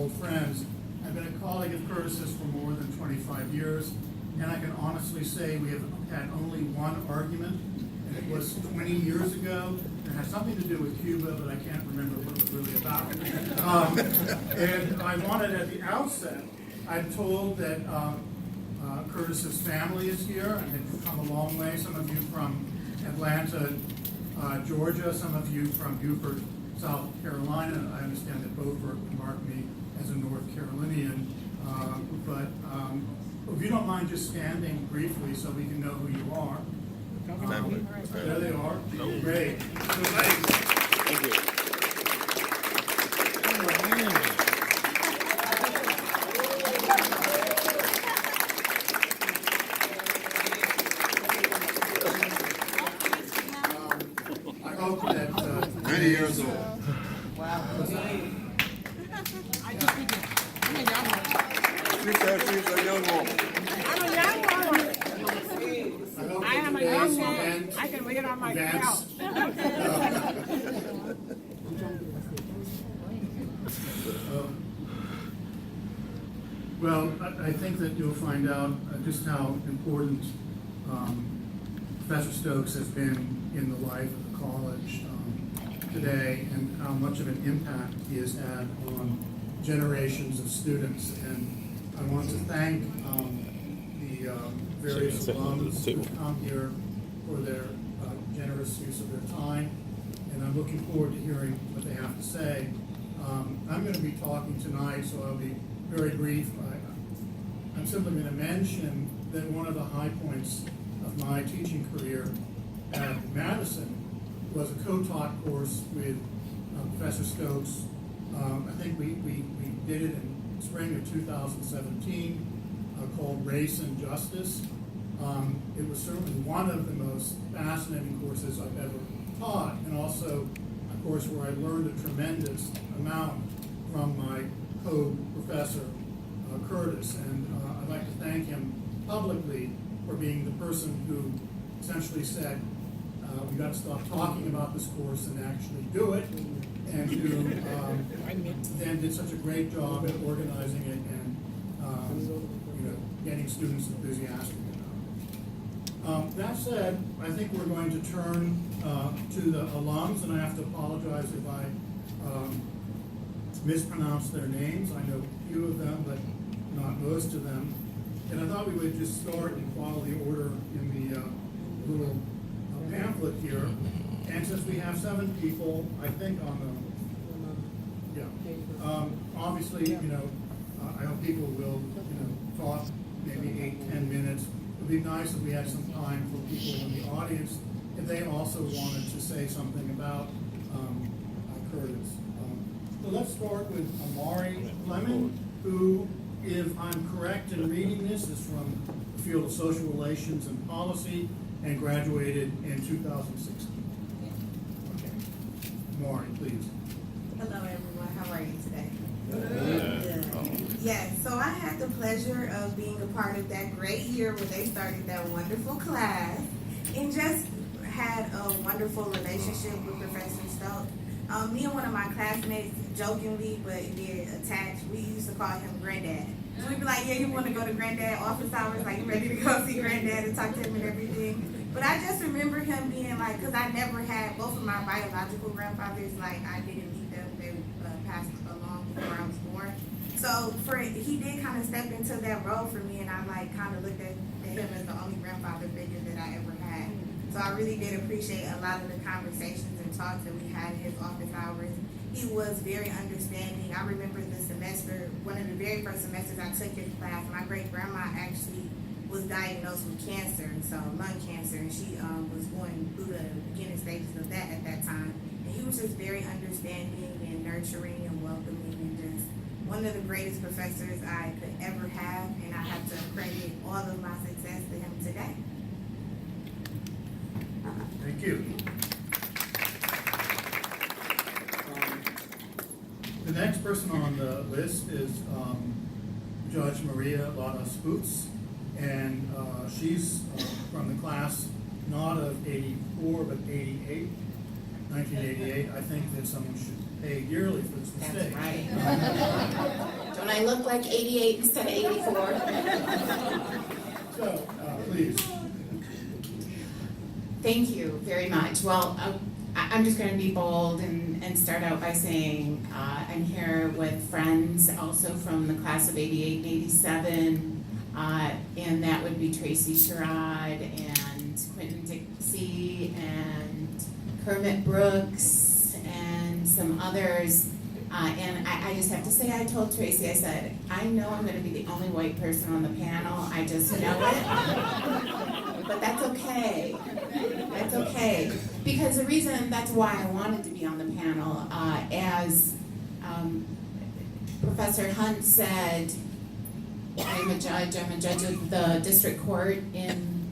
old friends. I've been a colleague of Curtis's for more than 25 years, and I can honestly say we have had only one argument, and it was 20 years ago. It had something to do with Cuba, but I can't remember what it was really about. And I wanted at the outset, I'm told that Curtis's family is here, and they've come a long way. Some of you from Atlanta, Georgia, some of you from Beaufort, South Carolina. I understand that Beaufort would mark me as a North Carolinian. But if you don't mind just standing briefly so we can know who you are. There they are. Great. Thank you. I hope that 90 years old. Wow. She said she's a young woman. I'm a young woman. I am a young woman. I can read on my couch. Well, I think that you'll find out just how important Professor Stokes has been in the life of the college today, and how much of an impact he has had on generations of students. And I want to thank the various alums who come here for their generous use of their time, and I'm looking forward to hearing what they have to say. I'm going to be talking tonight, so I'll be very brief. I'm simply going to mention that one of the high points of my teaching career at Madison was a co-taught course with Professor Stokes. I think we did it in spring of 2017, called Race and Justice. It was certainly one of the most fascinating courses I've ever taught, and also a course where I learned a tremendous amount from my co-professor, Curtis. And I'd like to thank him publicly for being the person who essentially said, we got to stop talking about this course and actually do it, and who then did such a great job at organizing it and getting students enthusiastic about it. That said, I think we're going to turn to the alums, and I have to apologize if I mispronounce their names. I know a few of them, but not most of them. And I thought we would just start in quality order in the little pamphlet here. And since we have 7 people, I think on the, obviously, I hope people will, talk maybe 8-10 minutes. It would be nice if we had some time for people in the audience if they also wanted to say something about Curtis. So let's start with Amari Lemon, who, if I'm correct in reading this, is from the field of social relations and policy and graduated in 2016. Okay. Amari, please. Hello, everyone. How are you today? Good. Yes, so I had the pleasure of being a part of that great year when they started that wonderful class, and just had a wonderful relationship with Professor Stokes. Me and one of my classmates, jokingly but very attached, we used to call him Granddad. So we'd be like, yeah, you want to go to Granddad office hours, like you ready to go see Granddad and talk to him and everything. But I just remember him being like, because I never had both of my biological grandfathers, like I didn't meet them, they passed along before I was born. So he did kind of step into that role for me, and I like kind of looked at him as the only grandfather figure that I ever had. So I really did appreciate a lot of the conversations and talks that we had in his office hours. He was very understanding. I remember the semester, one of the very first semesters I took his class, my great grandma actually was diagnosed with cancer, so lung cancer, and she was going through the beginning stages of that at that time. And he was just very understanding and nurturing and welcoming, and just one of the greatest professors I could ever have, and I have to credit all of my success to him today. Thank you. The next person on the list is Judge Maria Lara Spoots, and she's from the class not of 84 but 88. 1988, I think that someone should pay yearly for this mistake. That's right. Don't I look like 88 instead of 84? So, please. Thank you very much. Well, I'm just going to be bold and start out by saying I'm here with friends also from the class of 88 and 87, and that would be Tracy Sherrod and Quentin Dixie and Kermit Brooks and some others. And I just have to say, I told Tracy, I said, I know I'm going to be the only white person on the panel. I just know it. But that's okay. That's okay. Because the reason, that's why I wanted to be on the panel, as Professor Hunt said, I'm a judge of the district court in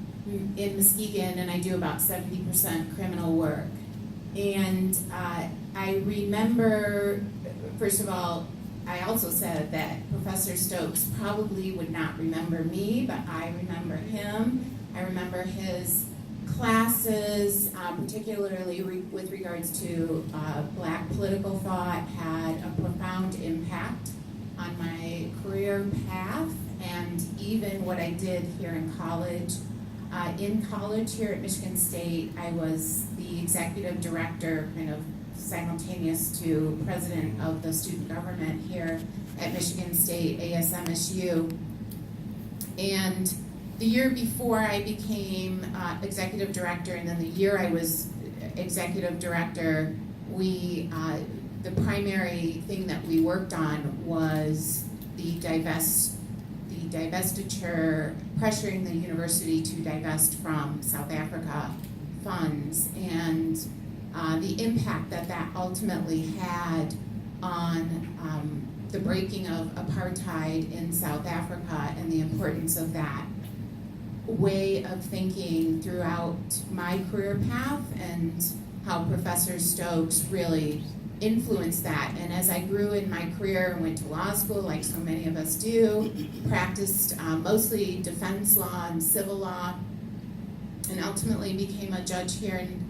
Muskegon, and I do about 70% criminal work. And I remember, first of all, I also said that Professor Stokes probably would not remember me, but I remember him. I remember his classes, particularly with regards to Black political thought, had a profound impact on my career path and even what I did here in college. In college here at Michigan State, I was the executive director, kind of simultaneous to president of the student government here at Michigan State, ASMSU. And the year before I became executive director, and then the year I was executive director, the primary thing that we worked on was the divestiture, pressuring the university to divest from South Africa funds, and the impact that ultimately had on the breaking of apartheid in South Africa, and the importance of that way of thinking throughout my career path, and how Professor Stokes really influenced that. And as I grew in my career and went to law school, like so many of us do, practiced mostly defense law and civil law, and ultimately became a judge here in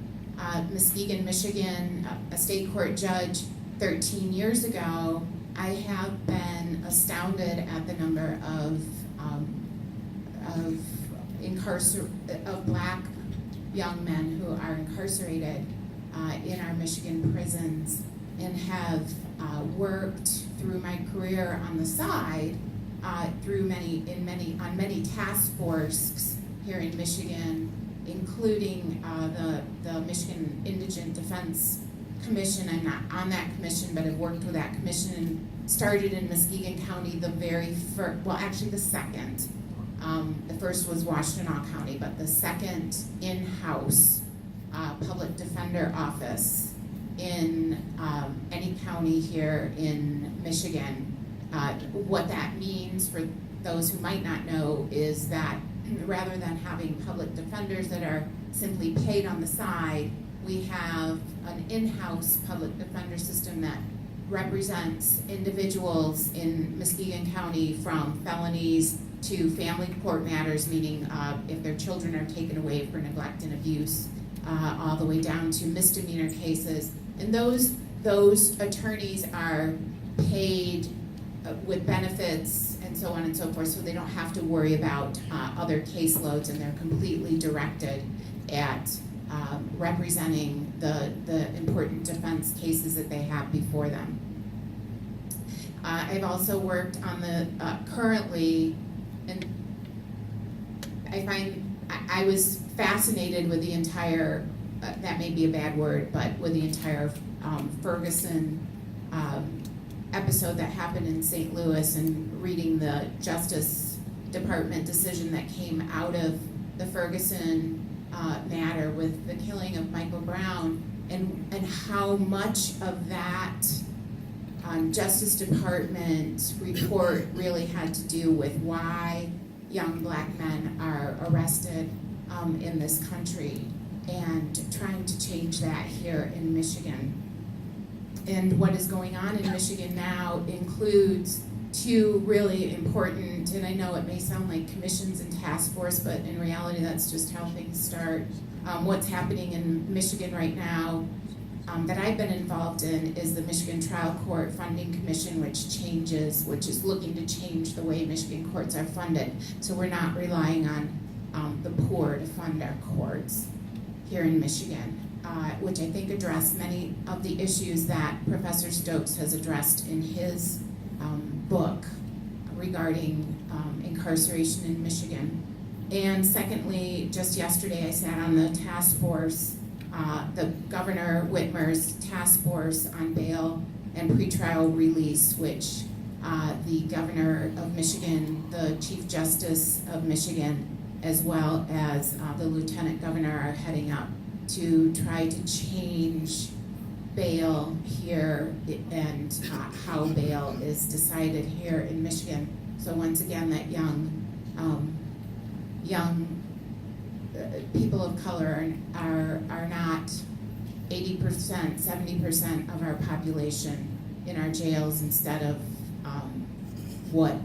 Muskegon, Michigan, a state court judge 13 years ago, I have been astounded at the number of Black young men who are incarcerated in our Michigan prisons, and have worked through my career on the side on many task forces here in Michigan, including the Michigan Indigent Defense Commission. I'm not on that commission, but I've worked with that commission and started in Muskegon County the second. The first was Washtenaw County, but the second in-house public defender office in any county here in Michigan. What that means for those who might not know is that rather than having public defenders that are simply paid on the side, we have an in-house public defender system that represents individuals in Muskegon County from felonies to family court matters, meaning if their children are taken away for neglect and abuse, all the way down to misdemeanor cases. And those attorneys are paid with benefits and so on and so forth, so they don't have to worry about other caseloads, and they're completely directed at representing the important defense cases that they have before them. I've also worked on the currently, and I was fascinated with the entire, that may be a bad word, but with the entire Ferguson episode that happened in St. Louis, and reading the Justice Department decision that came out of the Ferguson matter with the killing of Michael Brown, and how much of that Justice Department report really had to do with why young Black men are arrested in this country, and trying to change that here in Michigan. And what is going on in Michigan now includes two really important, and I know it may sound like commissions and task force, but in reality that's just how things start. What's happening in Michigan right now that I've been involved in is the Michigan Trial Court Funding Commission, which is looking to change the way Michigan courts are funded. So we're not relying on the poor to fund our courts here in Michigan, which I think address many of the issues that Professor Stokes has addressed in his book regarding incarceration in Michigan. And secondly, just yesterday I sat on the task force, the Governor Whitmer's task force on bail and pretrial release, which the Governor of Michigan, the Chief Justice of Michigan, as well as the Lieutenant Governor are heading up to try to change bail here and how bail is decided here in Michigan. So once again, that young people of color are not 80%, 70% of our population in our jails instead of what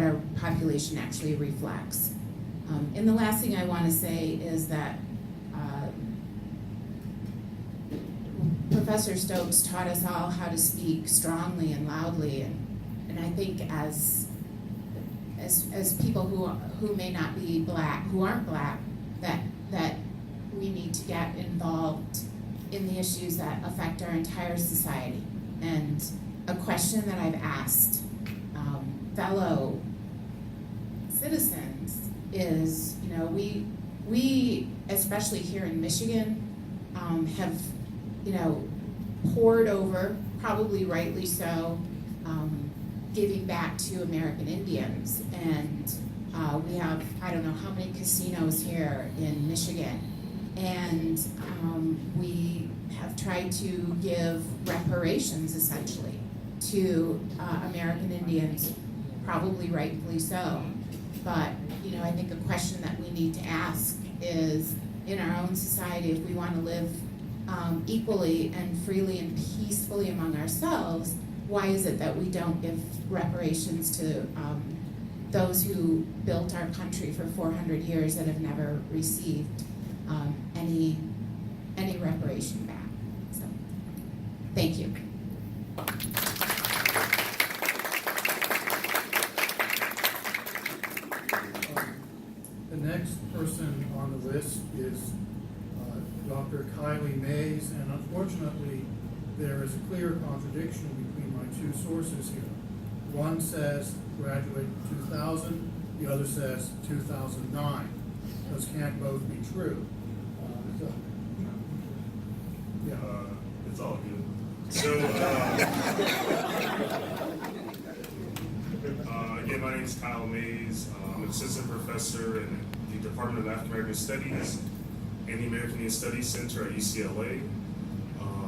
our population actually reflects. And the last thing I want to say is that Professor Stokes taught us all how to speak strongly and loudly, and I think as people who may not be black, who aren't black, that we need to get involved in the issues that affect our entire society. And a question that I've asked fellow citizens is, you know, we especially here in Michigan have, you know, poured over, probably rightly so, giving back to American Indians. And we have, I don't know how many casinos here in Michigan. And we have tried to give reparations, essentially, to American Indians, probably rightfully so. But, you know, I think a question that we need to ask is, in our own society, if we want to live equally and freely and peacefully among ourselves, why is it that we don't give reparations to those who built our country for 400 years that have never received any reparation back? So, thank you. The next person on the list is Dr. Kylie Mays, and unfortunately, there is a clear contradiction between my two sources here. One says graduated in 2000, the other says 2009. Those can't both be true. It's all good. So, again, my name is Kyle Mays. I'm an assistant professor in the Department of African American Studies and the American Indian Studies Center at UCLA.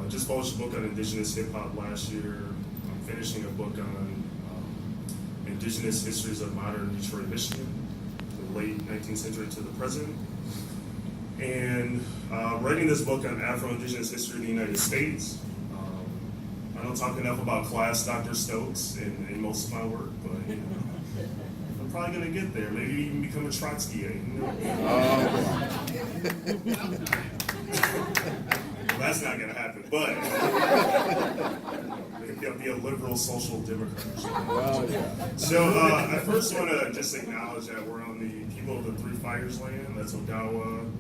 Just published a book on indigenous hip hop last year. I'm finishing a book on indigenous histories of modern Detroit, Michigan, from the late 19th century to the present. And writing this book on Afro-Indigenous history in the United States. I don't talk enough about class Dr. Stokes in most of my work, but you know, I'm probably going to get there. Maybe even become a Trotskyite. You know? Well, that's not going to happen, but maybe I'll be a liberal social democrat. So I first want to just acknowledge that we're on the people of the Three Fires land. That's Odawa,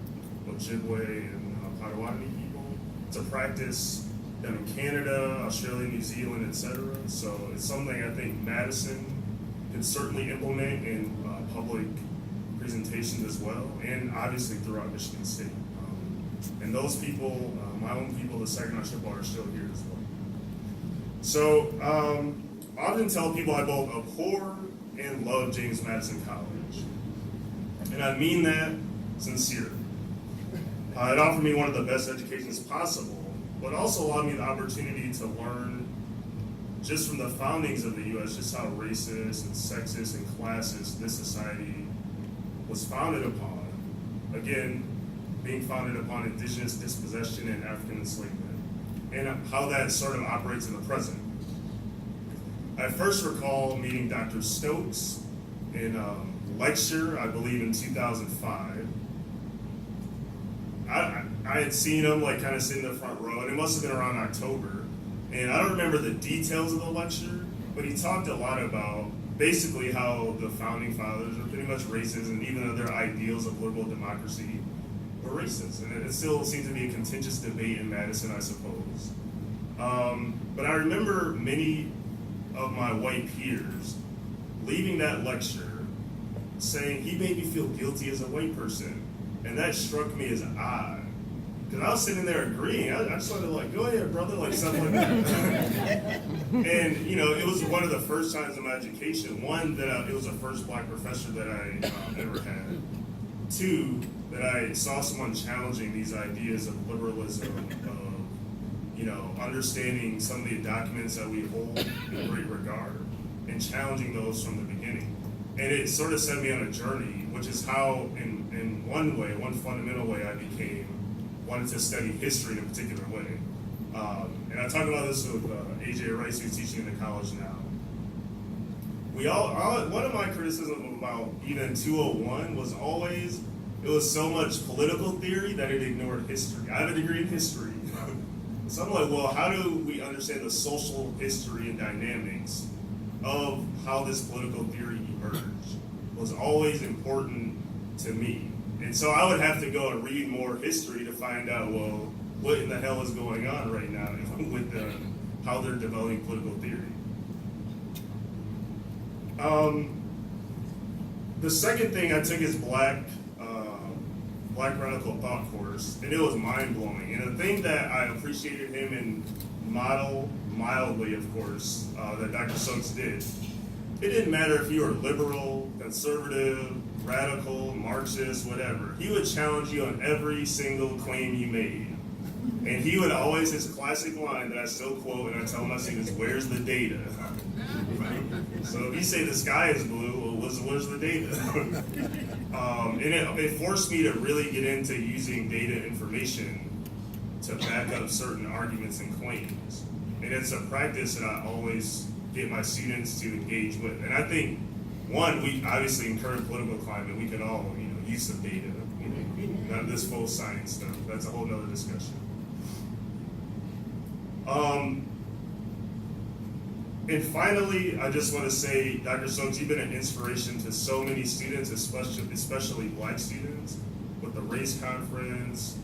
Ojibwe, and Potawatomi people. It's a practice done in Canada, Australia, New Zealand, etc. So it's something I think Madison can certainly implement in public presentations as well, and obviously throughout Michigan State. And those people, my own people, the Saginaw Chippewa, are still here as well. So I often tell people I both abhor and love James Madison College. And I mean that sincerely. It offered me one of the best educations possible, but also allowed me the opportunity to learn just from the foundings of the U.S. just how racist and sexist and classist this society was founded upon. Again, being founded upon indigenous dispossession and African enslavement, and how that sort of operates in the present. I first recall meeting Dr. Stokes in a lecture, I believe in 2005. I I had seen him like kind of sitting in the front row, and it must have been around October. And I don't remember the details of the lecture, but he talked a lot about basically how the founding fathers were pretty much racist, and even though their ideals of liberal democracy were racist. And it still seems to be a contentious debate in Madison, I suppose. But I remember many of my white peers leaving that lecture saying he made me feel guilty as a white person. And that struck me as odd. Because I was sitting there agreeing. I just wanted to like, go ahead, brother, like something like that. And, you know, it was one of the first times in my education. One, that it was the first black professor that I ever had. Two, that I saw someone challenging these ideas of liberalism, of, you know, understanding some of the documents that we hold in great regard, and challenging those from the beginning. And it sort of set me on a journey, which is how, in one way, one fundamental way, I wanted to study history in a particular way. And I talk about this with AJ Rice, who's teaching in the college now. One of my criticisms about even 201 was always, it was so much political theory that it ignored history. I have a degree in history. So I'm like, well, how do we understand the social history and dynamics of how this political theory emerged? Was always important to me. And so I would have to go and read more history to find out, well, what in the hell is going on right now with how they're developing political theory. The second thing I took is Black Radical Thought course, and it was mind-blowing. And the thing that I appreciated him and mildly, of course, that Dr. Stokes did, it didn't matter if you were liberal, conservative, radical, Marxist, whatever. He would challenge you on every single claim you made. And he would always, his classic line that I still quote and I tell my students, where's the data? So if you say the sky is blue, well, where's the data? And it forced me to really get into using data information to back up certain arguments and claims. And it's a practice that I always get my students to engage with. And I think, one, we obviously in current political climate, we could all, you know, use some data. You know, not this full science stuff. That's a whole nother discussion. And finally, I just want to say, Dr. Stokes, you've been an inspiration to so many students, especially Black students, with the race conference.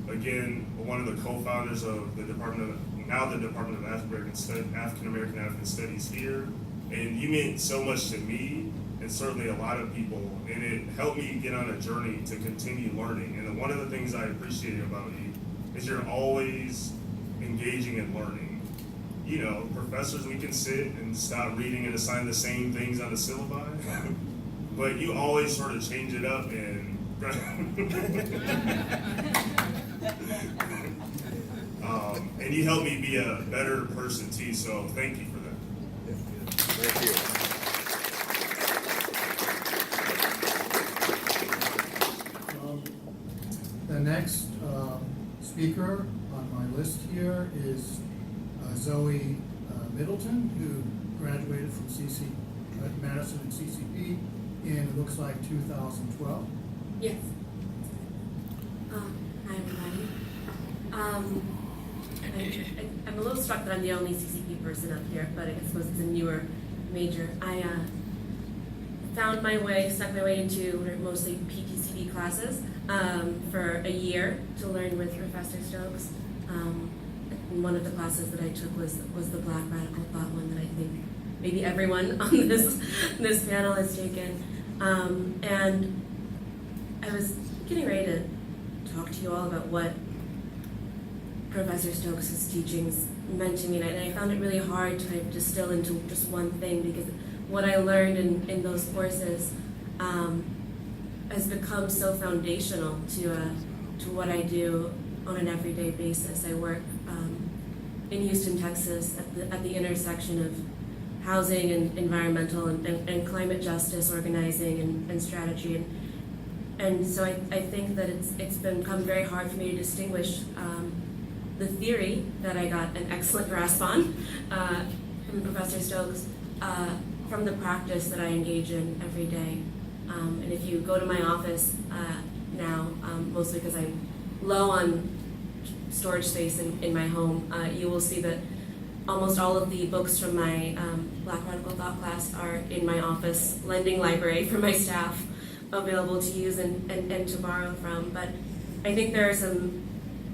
Again, one of the co-founders of the Department of African American Studies here. And you mean so much to me, and certainly a lot of people, and it helped me get on a journey to continue learning. And one of the things I appreciate about you is you're always engaging and learning. You know, professors, we can sit and stop reading and assign the same things on the syllabi, but you always sort of change it up and and you help me be a better person too, so thank you for that. Thank you. The next speaker on my list here is Zoe Middleton, who graduated from Madison and CCP in, it looks like, 2012. Yes. Hi, everybody. I'm a little struck that I'm the only CCP person up here, but I suppose it's a newer major. I stuck my way into mostly PPCB classes for a year to learn with Professor Stokes. One of the classes that I took was the Black Radical Thought one that I think maybe everyone on this panel has taken. And I was getting ready to talk to you all about what Professor Stokes' teachings meant to me, and I found it really hard to kind of distill into just one thing, because what I learned in those courses has become so foundational to what I do on an everyday basis. I work in Houston, Texas, at the intersection of housing and environmental and climate justice organizing and strategy, and so I think that it's become very hard for me to distinguish the theory that I got an excellent grasp on from Professor Stokes from the practice that I engage in every day. And if you go to my office now, mostly because I'm low on storage space in my home, you will see that almost all of the books from my Black Radical Thought class are in my office lending library for my staff, available to use and to borrow from. But I think there are some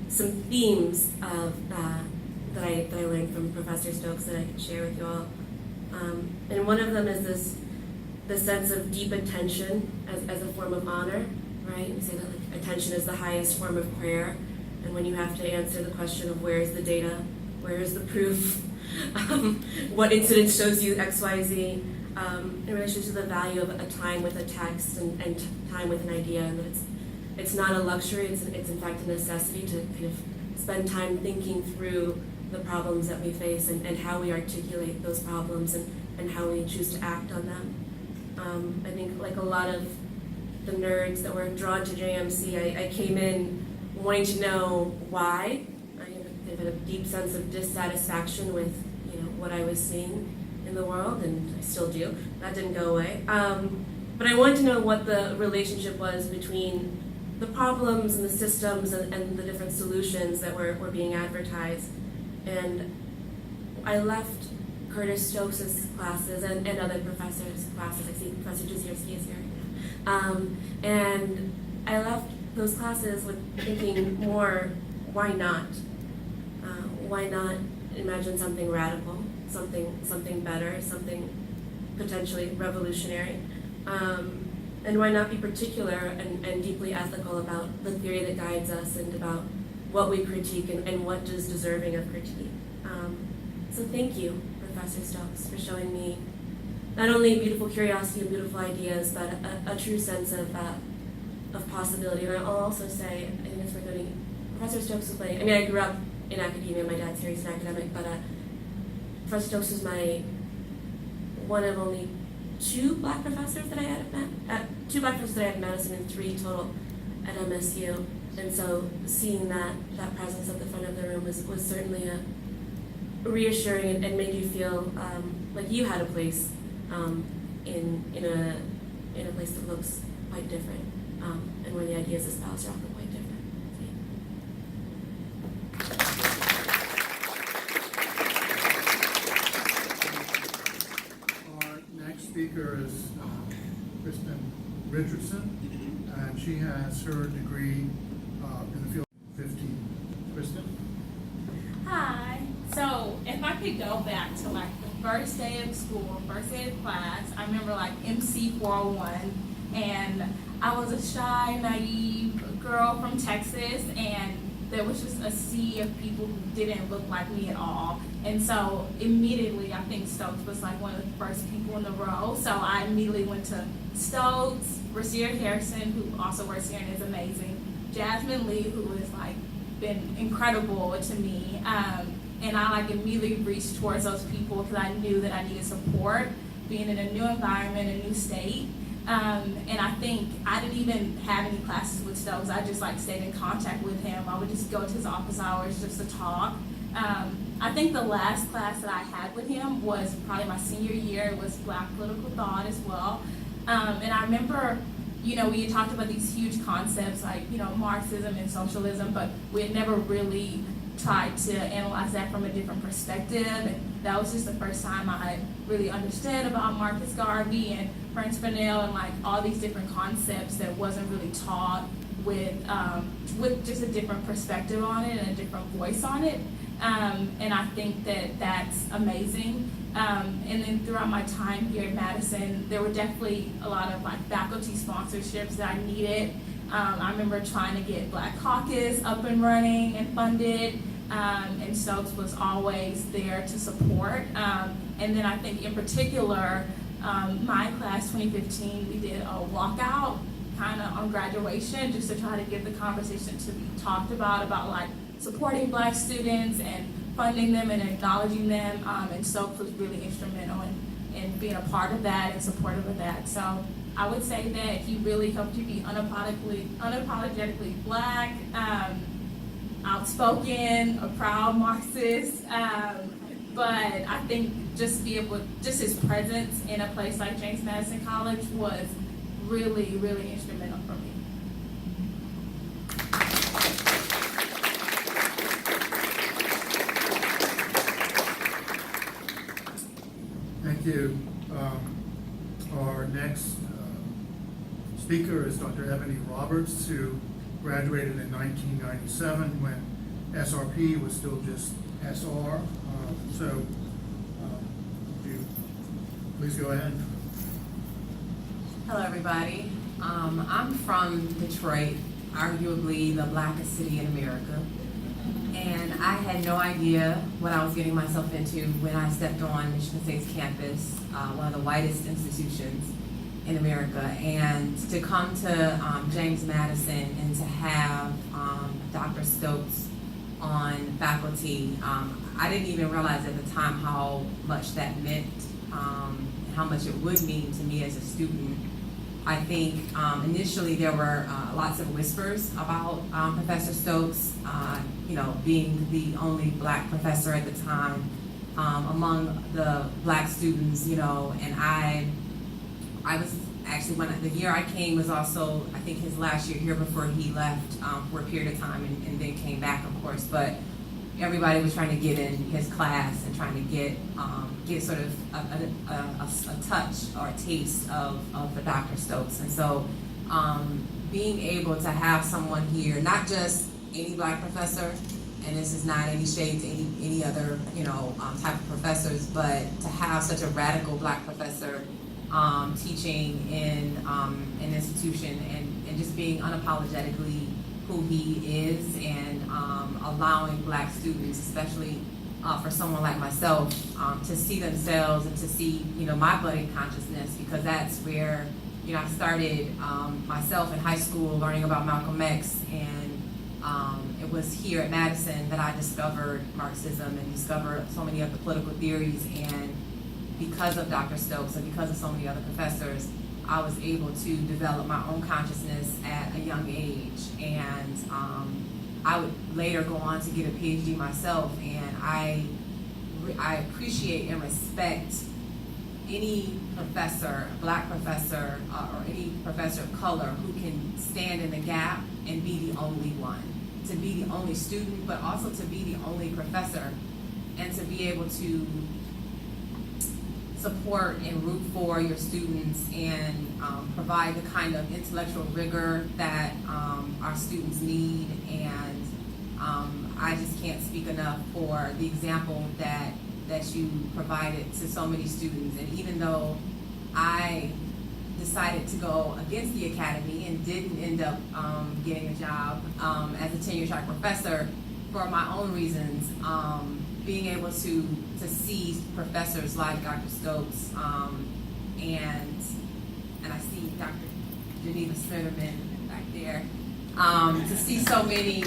themes of that I learned from Professor Stokes that I could share with you all. And one of them is this sense of deep attention as a form of honor, right? We say that like, attention is the highest form of prayer, and when you have to answer the question of where is the data, where is the proof, what incident shows you X, Y, Z, in relation to the value of a time with a text and time with an idea, and that it's not a luxury, it's in fact a necessity to kind of spend time thinking through the problems that we face and how we articulate those problems and how we choose to act on them. I think like a lot of the nerds that were drawn to JMC, I came in wanting to know why. I had a deep sense of dissatisfaction with what I was seeing in the world, and I still do. That didn't go away. But I wanted to know what the relationship was between the problems and the systems and the different solutions that were being advertised. And I left Curtis Stokes' classes and other professors' classes. I see Professor Jazierski is here. And I left those classes with thinking more, why not? Why not imagine something radical, something better, something potentially revolutionary? And why not be particular and deeply ethical about the theory that guides us and about what we critique and what is deserving of critique? So thank you, Professor Stokes, for showing me not only beautiful curiosity and beautiful ideas, but a true sense of possibility. And I'll also say, I think it's worth noting, Professor Stokes was I grew up in academia, my dad's here, he's an academic, but Professor Stokes was one of only two black professors that I had at Madison and 3 total at MSU. And so seeing that presence at the front of the room was certainly reassuring and made you feel like you had a place in a place that looks quite different, and where the ideas espoused are often quite different. Our next speaker is Kristen Richardson, and she has her degree in the field of 15. Kristen? Hi. So if I could go back to like the first day of school, first day of class, I remember like MC 401, and I was a shy, naive girl from Texas, and there was just a sea of people who didn't look like me at all. And so immediately, I think Stokes was like one of the first people in the row. So I immediately went to Stokes, Rasir Harrison, who also works here and is amazing, Jasmine Lee, who has like been incredible to me. And I like immediately reached towards those people because I knew that I needed support, being in a new environment, a new state. And I think I didn't even have any classes with Stokes. I just like stayed in contact with him. I would just go to his office hours just to talk. I think the last class that I had with him was probably my senior year. It was Black Political Thought as well. And I remember, we had talked about these huge concepts like, Marxism and socialism, but we had never really tried to analyze that from a different perspective. And that was just the first time I really understood about Marcus Garvey and Franz Fanon and like all these different concepts that wasn't really taught with just a different perspective on it and a different voice on it. And I think that that's amazing. And then throughout my time here at Madison, there were definitely a lot of like faculty sponsorships that I needed. I remember trying to get Black Caucus up and running and funded, and Stokes was always there to support. And then I think in particular, my class 2015, we did a walkout kind of on graduation just to try to get the conversation to be talked about like supporting Black students and funding them and acknowledging them. And Stokes was really instrumental in being a part of that and supportive of that. So I would say that he really helped you be unapologetically Black, outspoken, a proud Marxist. But I think just his presence in a place like James Madison College was really, really instrumental for me. Thank you. Our next speaker is Dr. Ebony Roberts, who graduated in 1997 when SRP was still just SR. Would you please go ahead. Hello, everybody. I'm from Detroit, arguably the blackest city in America. And I had no idea what I was getting myself into when I stepped on Michigan State's campus, one of the whitest institutions in America. And to come to James Madison and to have Dr. Stokes on faculty, I didn't even realize at the time how much that meant, how much it would mean to me as a student. I think initially there were lots of whispers about Professor Stokes, being the only black professor at the time among the black students, and I was actually, the year I came was also, I think, his last year here before he left for a period of time and then came back, of course, but everybody was trying to get in his class and trying to get sort of a touch or a taste of the Dr. Stokes. And so being able to have someone here, not just any black professor, and this is not any shade to any other type of professors, but to have such a radical black professor teaching in an institution and just being unapologetically who he is, and allowing black students, especially for someone like myself, to see themselves and to see my budding consciousness, because that's where I started myself in high school learning about Malcolm X, and it was here at Madison that I discovered Marxism and discovered so many of the political theories. And because of Dr. Stokes and because of so many other professors, I was able to develop my own consciousness at a young age. And I would later go on to get a PhD myself, and I appreciate and respect any professor, black professor, or any professor of color who can stand in the gap and be the only one, to be the only student, but also to be the only professor, and to be able to support and root for your students and provide the kind of intellectual rigor that our students need. And I just can't speak enough for the example that you provided to so many students. And even though I decided to go against the academy and didn't end up getting a job as a tenure-track professor for my own reasons, being able to see professors like Dr. Stokes, and I see Dr. Geneva Smitherman back there, to see so many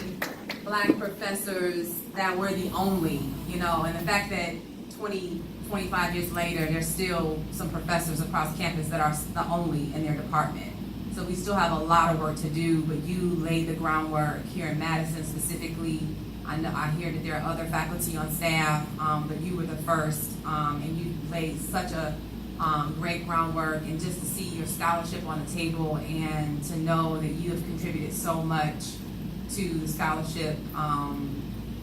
black professors that were the only, and the fact that 25 years later, there's still some professors across campus that are the only in their department. So we still have a lot of work to do, but you laid the groundwork here in Madison specifically. I hear that there are other faculty on staff, but you were the first, and you laid such a great groundwork. And just to see your scholarship on the table and to know that you have contributed so much to the scholarship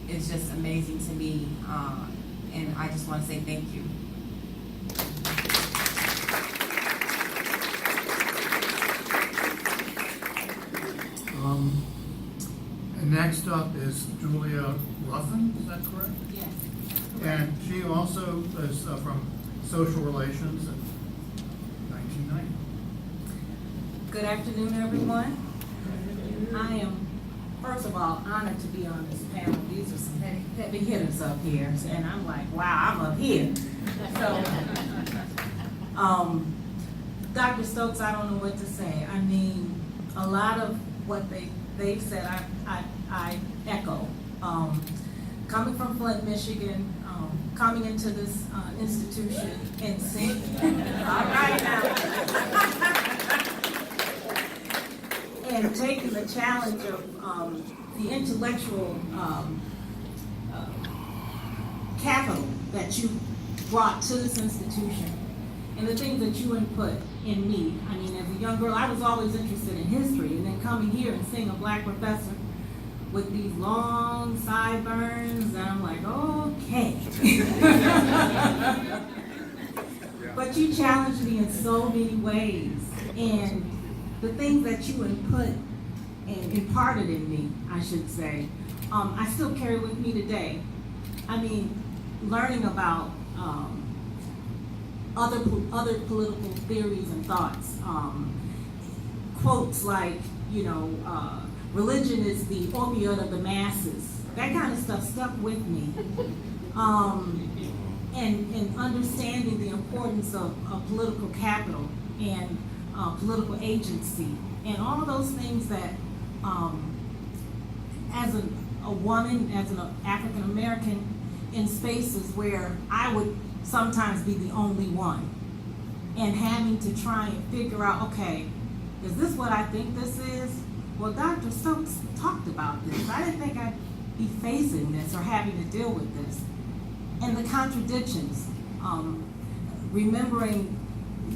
is just amazing to me. And I just want to say thank you. And next up is Julia Ruffin, is that correct? Yes. And she also is from Social Relations in 1990. Good afternoon, everyone. I am, first of all, honored to be on this panel. These are some heavy hitters up here, and I'm like, wow, I'm up here. So, Dr. Stokes, I don't know what to say. I mean, a lot of what they've said, I echo. Coming from Flint, Michigan, coming into this institution and seeing, all right now, and taking the challenge of the intellectual capital that you brought to this institution and the things that you input in me. I mean, as a young girl, I was always interested in history, and then coming here and seeing a black professor with these long sideburns, and I'm like, okay. but you challenged me in so many ways, and the things that you input and imparted in me, I should say, I still carry with me today. I mean, learning about other political theories and thoughts, quotes like, you know, religion is the opioid of the masses. That kind of stuff stuck with me. And understanding the importance of political capital and political agency and all those things that, as a woman, as an African American, in spaces where I would sometimes be the only one, and having to try and figure out, okay, is this what I think this is? Well, Dr. Stokes talked about this. I didn't think I'd be facing this or having to deal with this. And the contradictions, remembering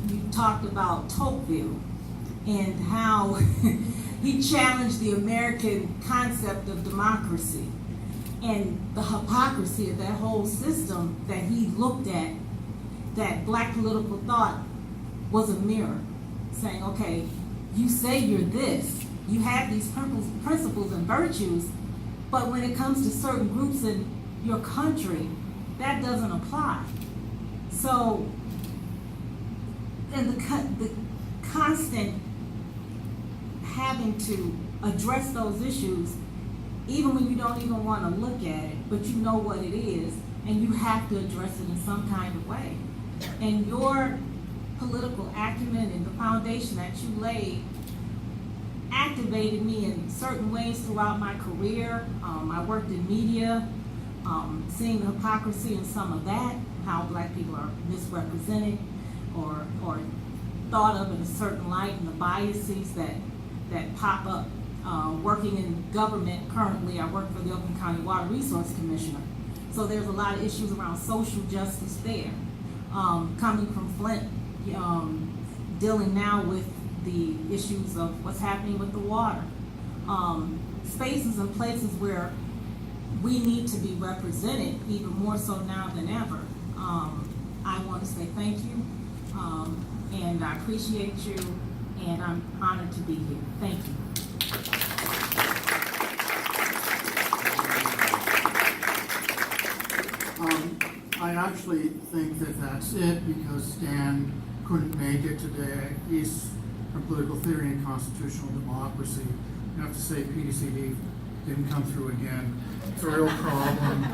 you talked about Tocqueville and how he challenged the American concept of democracy and the hypocrisy of that whole system that he looked at, that black political thought was a mirror, saying, okay, you say you're this, you have these principles and virtues, but when it comes to certain groups in your country, that doesn't apply. So, and the constant having to address those issues, even when you don't even want to look at it, but you know what it is, and you have to address it in some kind of way. And your political acumen and the foundation that you laid activated me in certain ways throughout my career. I worked in media, seeing the hypocrisy in some of that, how black people are misrepresented or thought of in a certain light, and the biases that pop up. Working in government currently, I work for the Oakland County Water Resource Commissioner. So there's a lot of issues around social justice there. Coming from Flint, dealing now with the issues of what's happening with the water. Spaces and places where we need to be represented even more so now than ever. I want to say thank you, and I appreciate you, and I'm honored to be here. Thank you. I actually think that that's it, because Dan couldn't make it today. He's from Political Theory and Constitutional Democracy. I have to say PDCD didn't come through again. It's a real problem.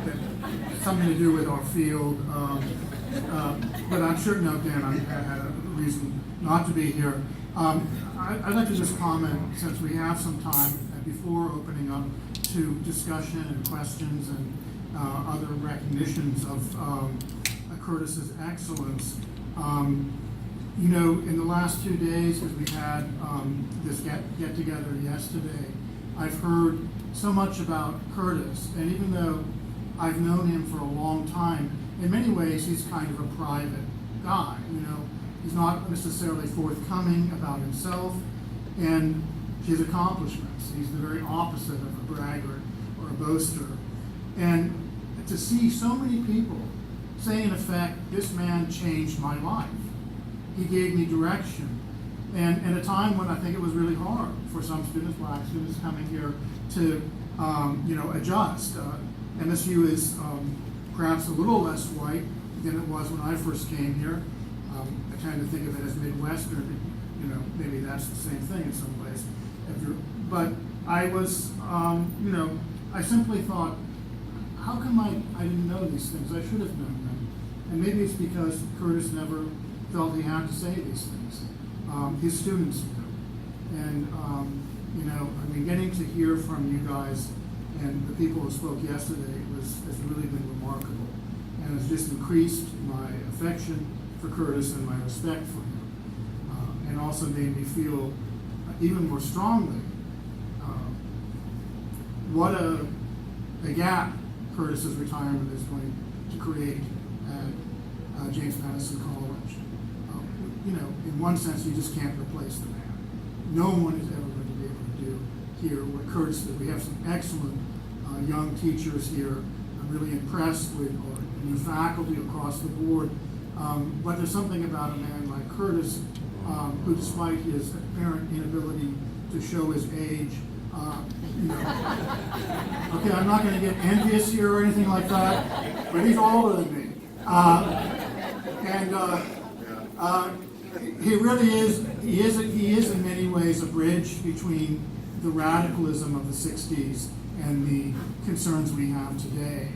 It's something to do with our field. But I'm sure, no, Dan, I had a reason not to be here. I'd like to just comment, since we have some time, before opening up to discussion and questions and other recognitions of Curtis's excellence. You know, in the last 2 days, as we had this get together yesterday, I've heard so much about Curtis, and even though I've known him for a long time, in many ways he's kind of a private guy. You know, he's not necessarily forthcoming about himself and his accomplishments. He's the very opposite of a braggart or a boaster. And to see so many people say, in effect, this man changed my life. He gave me direction. And at a time when I think it was really hard for some students, black students, coming here to, adjust. MSU is perhaps a little less white than it was when I first came here. I tend to think of it as Midwestern. You know, maybe that's the same thing in some ways. But I was, I simply thought, how come I didn't know these things? I should have known them. And maybe it's because Curtis never felt he had to say these things. His students do. And, getting to hear from you guys and the people who spoke yesterday has really been remarkable. And has just increased my affection for Curtis and my respect for him. And also made me feel even more strongly what a gap Curtis's retirement is going to create at James Madison College. In one sense, you just can't replace the man. No one is ever going to be able to do here what Curtis did. We have some excellent young teachers here. I'm really impressed with our new faculty across the board. But there's something about a man like Curtis, who despite his apparent inability to show his age, you know, okay, I'm not going to get envious here or anything like that, but he's older than me. He really is, he is in many ways a bridge between the radicalism of the 60s and the concerns we have today.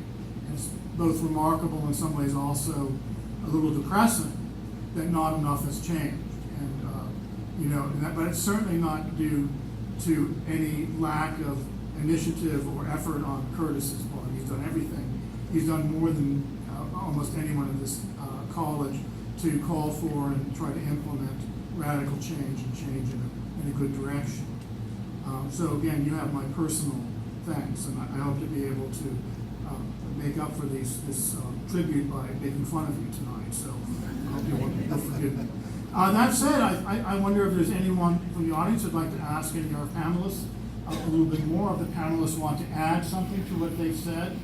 It's both remarkable, in some ways also a little depressing, that not enough has changed. But it's certainly not due to any lack of initiative or effort on Curtis's part. He's done everything. He's done more than almost anyone in this college to call for and try to implement radical change and change in a good direction. So again, you have my personal thanks, and I hope to be able to make up for this tribute by making fun of you tonight. So I hope you'll forgive me. That said, I wonder if there's anyone from the audience who'd like to ask any of our panelists a little bit more. If the panelists want to add something to what they've said,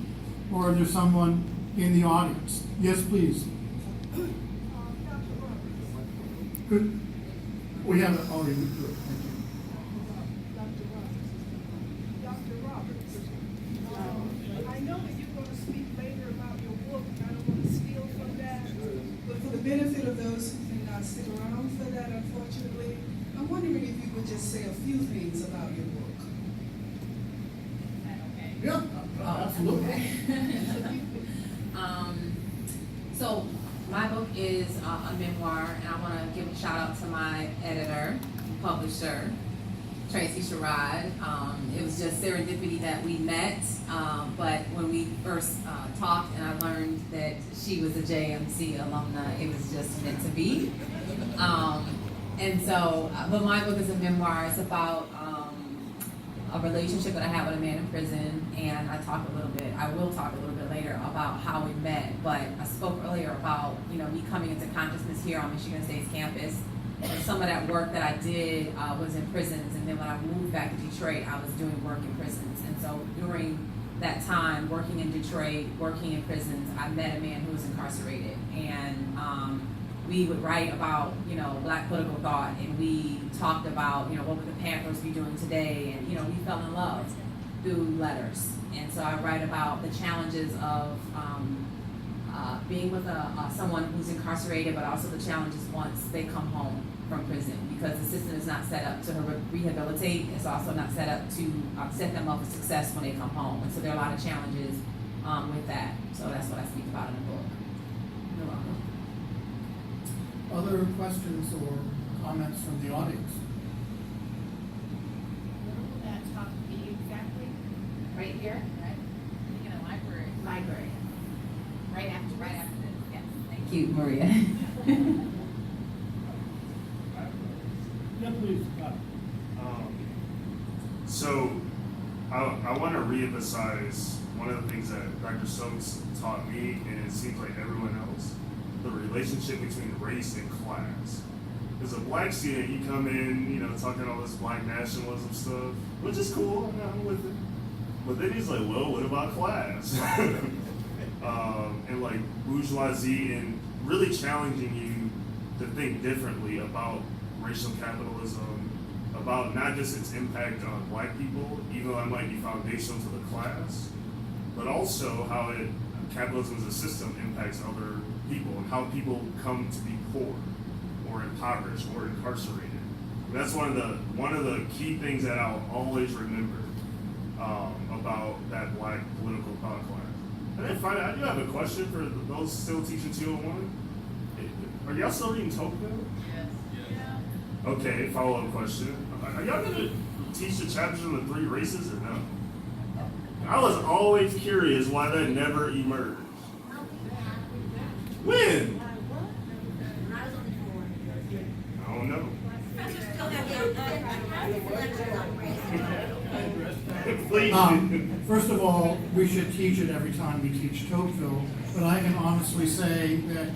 or if there's someone in the audience. Yes, please. Good. We have. Oh, you do it. Thank you. Dr. Roberts, I know that you're going to speak later about your book, and I don't want to steal from that, but for the benefit of those who did not stick around for that, unfortunately, I'm wondering if you would just say a few things about your book. Yeah, absolutely. So my book is a memoir, and I want to give a shout out to my editor, publisher, Tracy Sherrod. It was just serendipity that we met, but when we first talked and I learned that she was a JMC alumni, it was just meant to be. But my book is a memoir. It's about a relationship that I had with a man in prison, and I will talk a little bit later about how we met, but I spoke earlier about, me coming into consciousness here on Michigan State's campus, and some of that work that I did was in prisons, and then when I moved back to Detroit, I was doing work in prisons, and so during that time, working in Detroit, working in prisons, I met a man who was incarcerated, and we would write about, Black political thought, and we talked about, what would the Panthers be doing today, and, we fell in love through letters. And so I write about the challenges of being with someone who's incarcerated, but also the challenges once they come home from prison, because the system is not set up to rehabilitate. It's also not set up to set them up for success when they come home. And so there are a lot of challenges with that. So that's what I speak about in the book. You're welcome. Other questions or comments from the audience? Right here, right? In a library. Library. Right after this. Yes. Thank you, Maria. Yeah, please. So I want to reemphasize one of the things that Dr. Stokes taught me, and it seems like everyone else, the relationship between race and class. As a Black student, you come in, talking all this Black nationalism stuff, which is cool, I'm with it. But then he's like, well, what about class? And like bourgeoisie, and really challenging you to think differently about racial capitalism, about not just its impact on Black people, even though it might be foundational to the class, but also how capitalism as a system impacts other people and how people come to be poor or impoverished or incarcerated. And that's one of the key things that I'll always remember about that Black political thought class. And then finally, I do have a question for those still teaching 201. Are y'all still reading Tocqueville? Yes. Yeah. Okay, follow-up question. Are y'all going to teach the chapters on the 3 races or no? I was always curious why that never emerged. When? I don't know. Please. First of all, we should teach it every time we teach Tocqueville, but I can honestly say that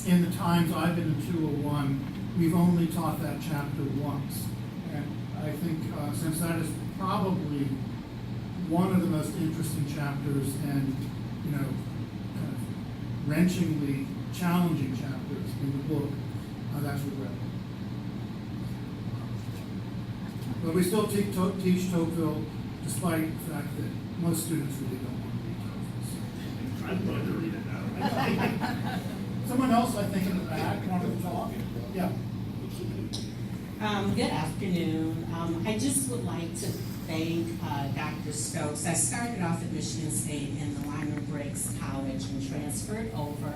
in the times I've been in 201, we've only taught that chapter once. And I think since that is probably one of the most interesting chapters and, kind of wrenchingly challenging chapters in the book, that's regrettable. But we still teach Tocqueville, despite the fact that most students really don't want to read Tocqueville. I'd love to read it now. Someone else, I think, in the back wanted to talk. Yeah. Good afternoon. I just would like to thank Dr. Stokes. I started off at Michigan State in the Lyman Briggs College and transferred over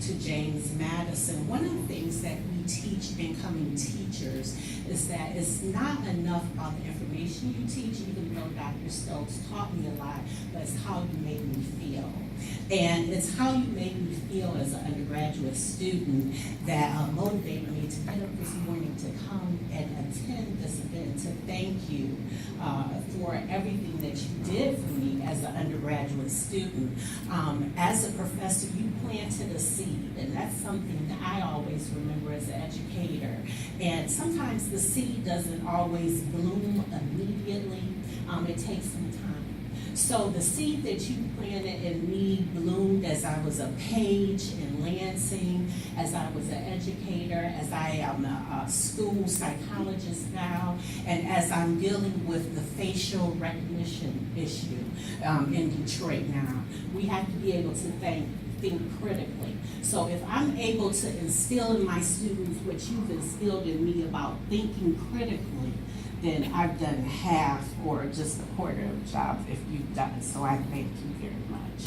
to James Madison. One of the things that we teach incoming teachers is that it's not enough about the information you teach, even though Dr. Stokes taught me a lot, but it's how you make me feel. And it's how you made me feel as an undergraduate student that motivated me to get up this morning to come and attend this event, to thank you for everything that you did for me as an undergraduate student. As a professor, you planted a seed, and that's something that I always remember as an educator. And sometimes the seed doesn't always bloom immediately. It takes some time. So the seed that you planted in me bloomed as I was a page in Lansing, as I was an educator, as I am a school psychologist now, and as I'm dealing with the facial recognition issue in Detroit now. We have to be able to think critically. So if I'm able to instill in my students what you've instilled in me about thinking critically, then I've done half or just a quarter of the job if you've done it. So I thank you very much.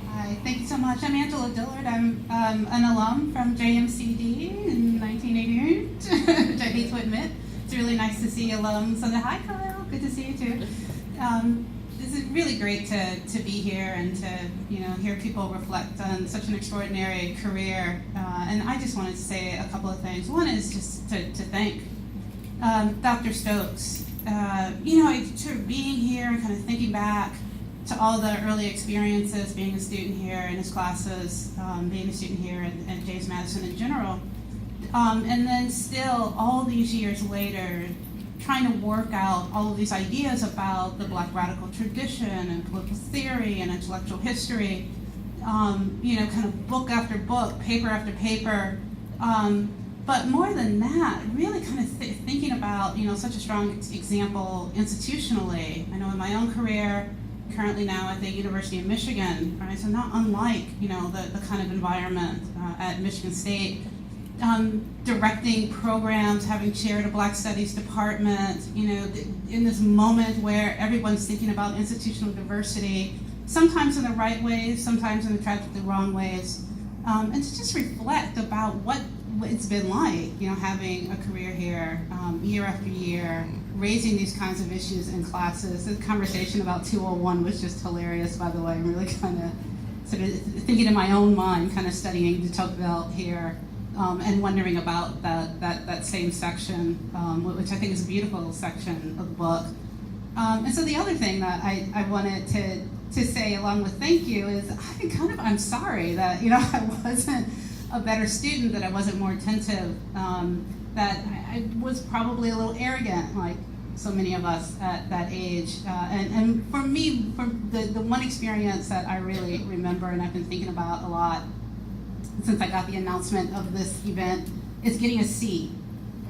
Hi, thank you so much. I'm Angela Dillard. I'm an alum from JMCD in 1988, which I hate to admit. It's really nice to see alums. So hi, Kyle. Good to see you too. This is really great to be here and to hear people reflect on such an extraordinary career. And I just wanted to say a couple of things. One is just to thank Dr. Stokes. Sort of being here and kind of thinking back to all the early experiences, being a student here in his classes, being a student here at James Madison in general, and then still all these years later, trying to work out all of these ideas about the Black radical tradition and political theory and intellectual history, kind of book after book, paper after paper. But more than that, really kind of thinking about, such a strong example institutionally. I know in my own career, currently now at the University of Michigan, right? So not unlike, the kind of environment at Michigan State. Directing programs, having chaired a Black Studies department, in this moment where everyone's thinking about institutional diversity, sometimes in the right ways, sometimes in the tragically wrong ways, and to just reflect about what it's been like, having a career here, year after year, raising these kinds of issues in classes. The conversation about 201 was just hilarious, by the way. I'm really kind of sort of thinking in my own mind, kind of studying de Tocqueville here. And wondering about that same section, which I think is a beautiful section of the book. And so the other thing that I wanted to say along with thank you is I'm sorry that I wasn't a better student, that I wasn't more attentive, that I was probably a little arrogant, like so many of us at that age. And for me, for the one experience that I really remember and I've been thinking about a lot since I got the announcement of this event, is getting a C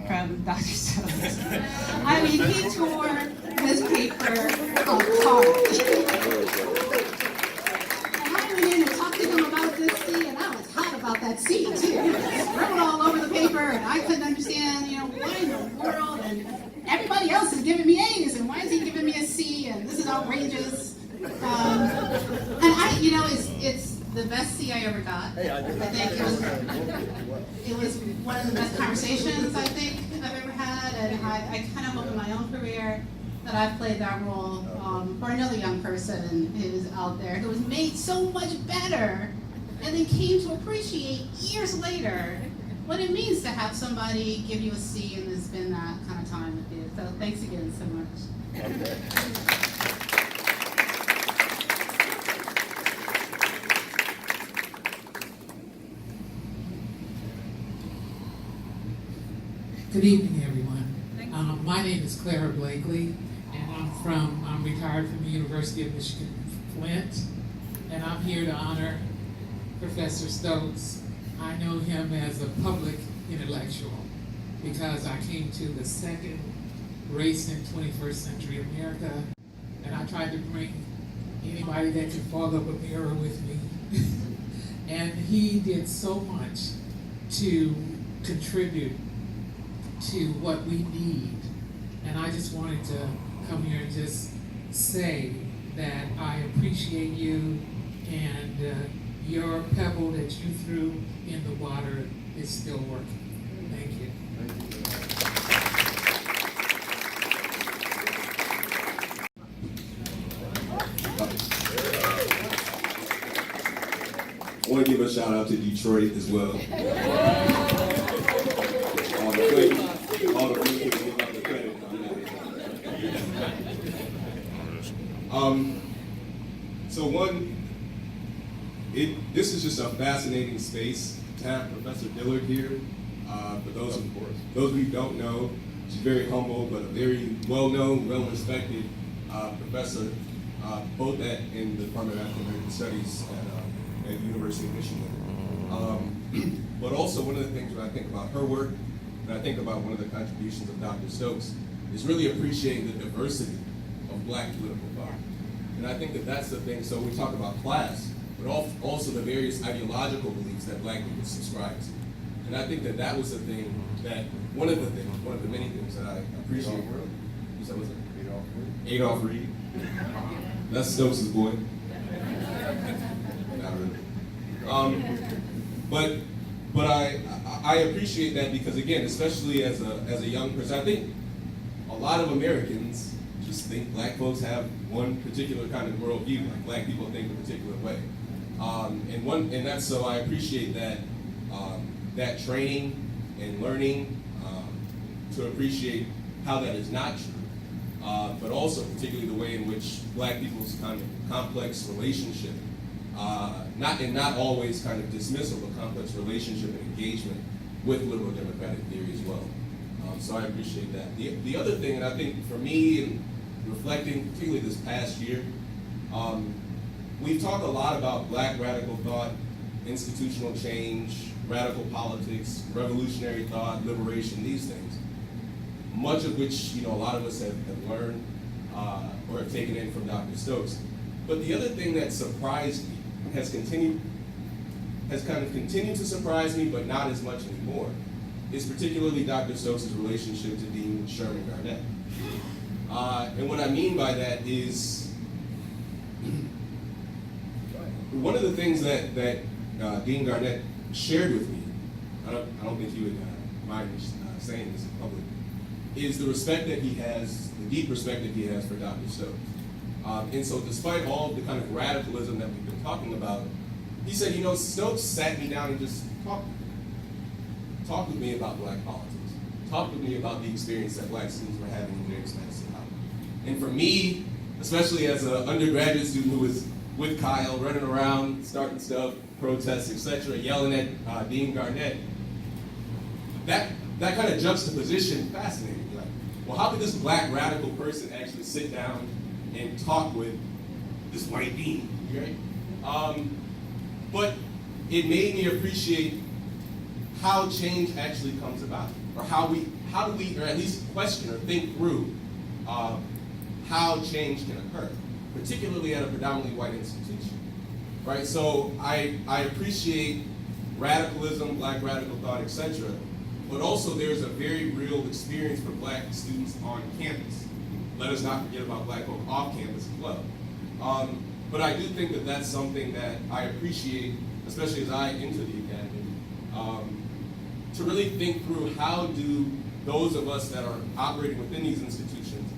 from Dr. Stokes. I mean, he tore this paper apart. And I went in and talked to him about this C, and I was hot about that C too. Wrote all over the paper, and I couldn't understand, what in the world, and everybody else is giving me A's, and why is he giving me a C, and this is outrageous. It's the best C I ever got. I think it was one of the best conversations I think I've ever had, and I kind of hope in my own career that I've played that role for another young person who's out there who was made so much better and then came to appreciate years later what it means to have somebody give you a C and then spend that kind of time with you. So thanks again so much. Okay. Good evening, everyone. My name is Clara Blakely, and I'm retired from the University of Michigan Flint, and I'm here to honor Professor Stokes. I know him as a public intellectual because I came to the second race in 21st century America, and I tried to bring anybody that could fog up a mirror with me. And he did so much to contribute to what we need. And I just wanted to come here and just say that I appreciate you, and your pebble that you threw in the water is still working. Thank you. I want to give a shout out to Detroit as well. All the people give up the credit. This is just a fascinating space to have Professor Dillard here. For those of you who don't know, she's very humble, but a very well-known, well-respected professor, both in the Department of African American Studies at the University of Michigan. But also one of the things when I think about her work, and I think about one of the contributions of Dr. Stokes, is really appreciating the diversity of Black political thought. And I think that that's the thing. So we talk about class, but also the various ideological beliefs that Black people subscribe to. And I think that that was the thing that, one of the many things that I appreciate. You said, what's it? Adolph Reed. That's Stokes' boy. Not really. But I appreciate that because, again, especially as a young person, I think a lot of Americans just think Black folks have one particular kind of worldview, like Black people think a particular way. And that's so I appreciate that that training and learning to appreciate how that is not true, but also particularly the way in which Black people's kind of complex relationship, not always kind of dismissal, but complex relationship and engagement with liberal democratic theory as well. So I appreciate that. The other thing, and I think for me, and reflecting particularly this past year, we've talked a lot about Black radical thought, institutional change, radical politics, revolutionary thought, liberation, these things. Much of which, a lot of us have learned or have taken in from Dr. Stokes. But the other thing that surprised me, has kind of continued to surprise me, but not as much anymore, is particularly Dr. Stokes' relationship to Dean Sherman Garnett. And what I mean by that is, one of the things that Dean Garnett shared with me, I don't think he would mind saying this in public, is the respect that he has, the deep respect that he has for Dr. Stokes. And so despite all of the kind of radicalism that we've been talking about, he said, Stokes sat me down and just talked with me about Black politics, talked with me about the experience that Black students were having in their experience in college. And for me, especially as an undergraduate student who was with Kyle, running around, starting stuff, protests, etc., yelling at Dean Garnett, that kind of juxtaposition fascinated me. Like, well, how could this Black radical person actually sit down and talk with this white dean, right? But it made me appreciate how change actually comes about, or how do we, or at least question or think through how change can occur, particularly at a predominantly white institution, right? So I appreciate radicalism, Black radical thought, etc., but also there's a very real experience for Black students on campus. Let us not forget about Black folk off campus as well. But I do think that that's something that I appreciate, especially as I enter the academy, to really think through how do those of us that are operating within these institutions,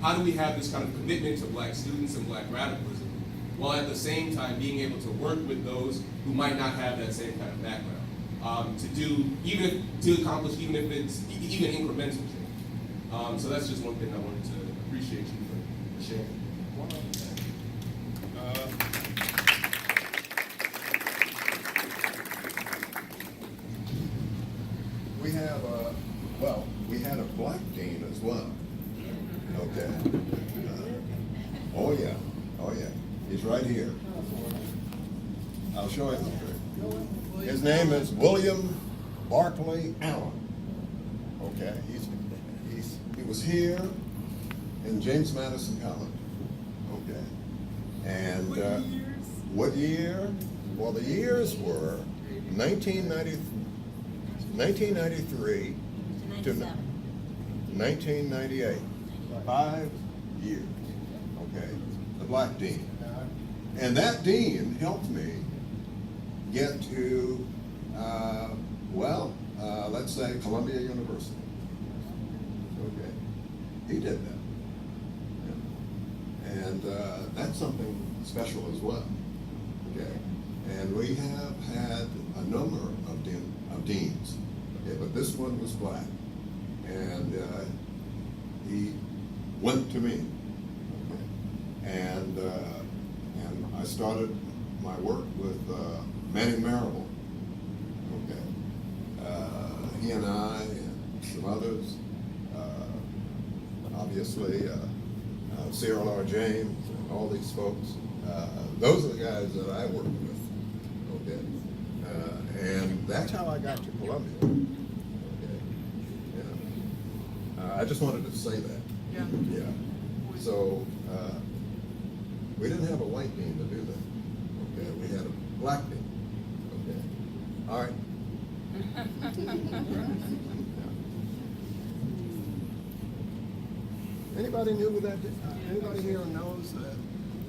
how do we have this kind of commitment to Black students and Black radicalism, while at the same time being able to work with those who might not have that same kind of background, to accomplish even incremental change. So that's just one thing I wanted to appreciate you for sharing. We have Well, we had a black dean as well. Okay. Oh yeah, oh yeah. He's right here. I'll show him. His name is William Barclay Allen. Okay, he was here in James Madison College. Okay, and what year? Well, the years were 1993 to 1998. 5 years. Okay, the black dean, and that dean helped me get to let's say Columbia University. Okay, he did that. Yeah. And that's something special as well. Okay, and we have had a number of deans. Okay, but this one was black, and he went to me. Okay, and I started my work with Manning Marable. Okay, he and I and some others, obviously Cyril R. James and all these folks. Those are the guys that I worked with. Okay, and that's how I got to Columbia. Okay, yeah. I just wanted to say that. Yeah. Yeah. So we didn't have a white dean to do that. Okay, we had a black dean. Okay, all right. Anybody knew that? Anybody here knows that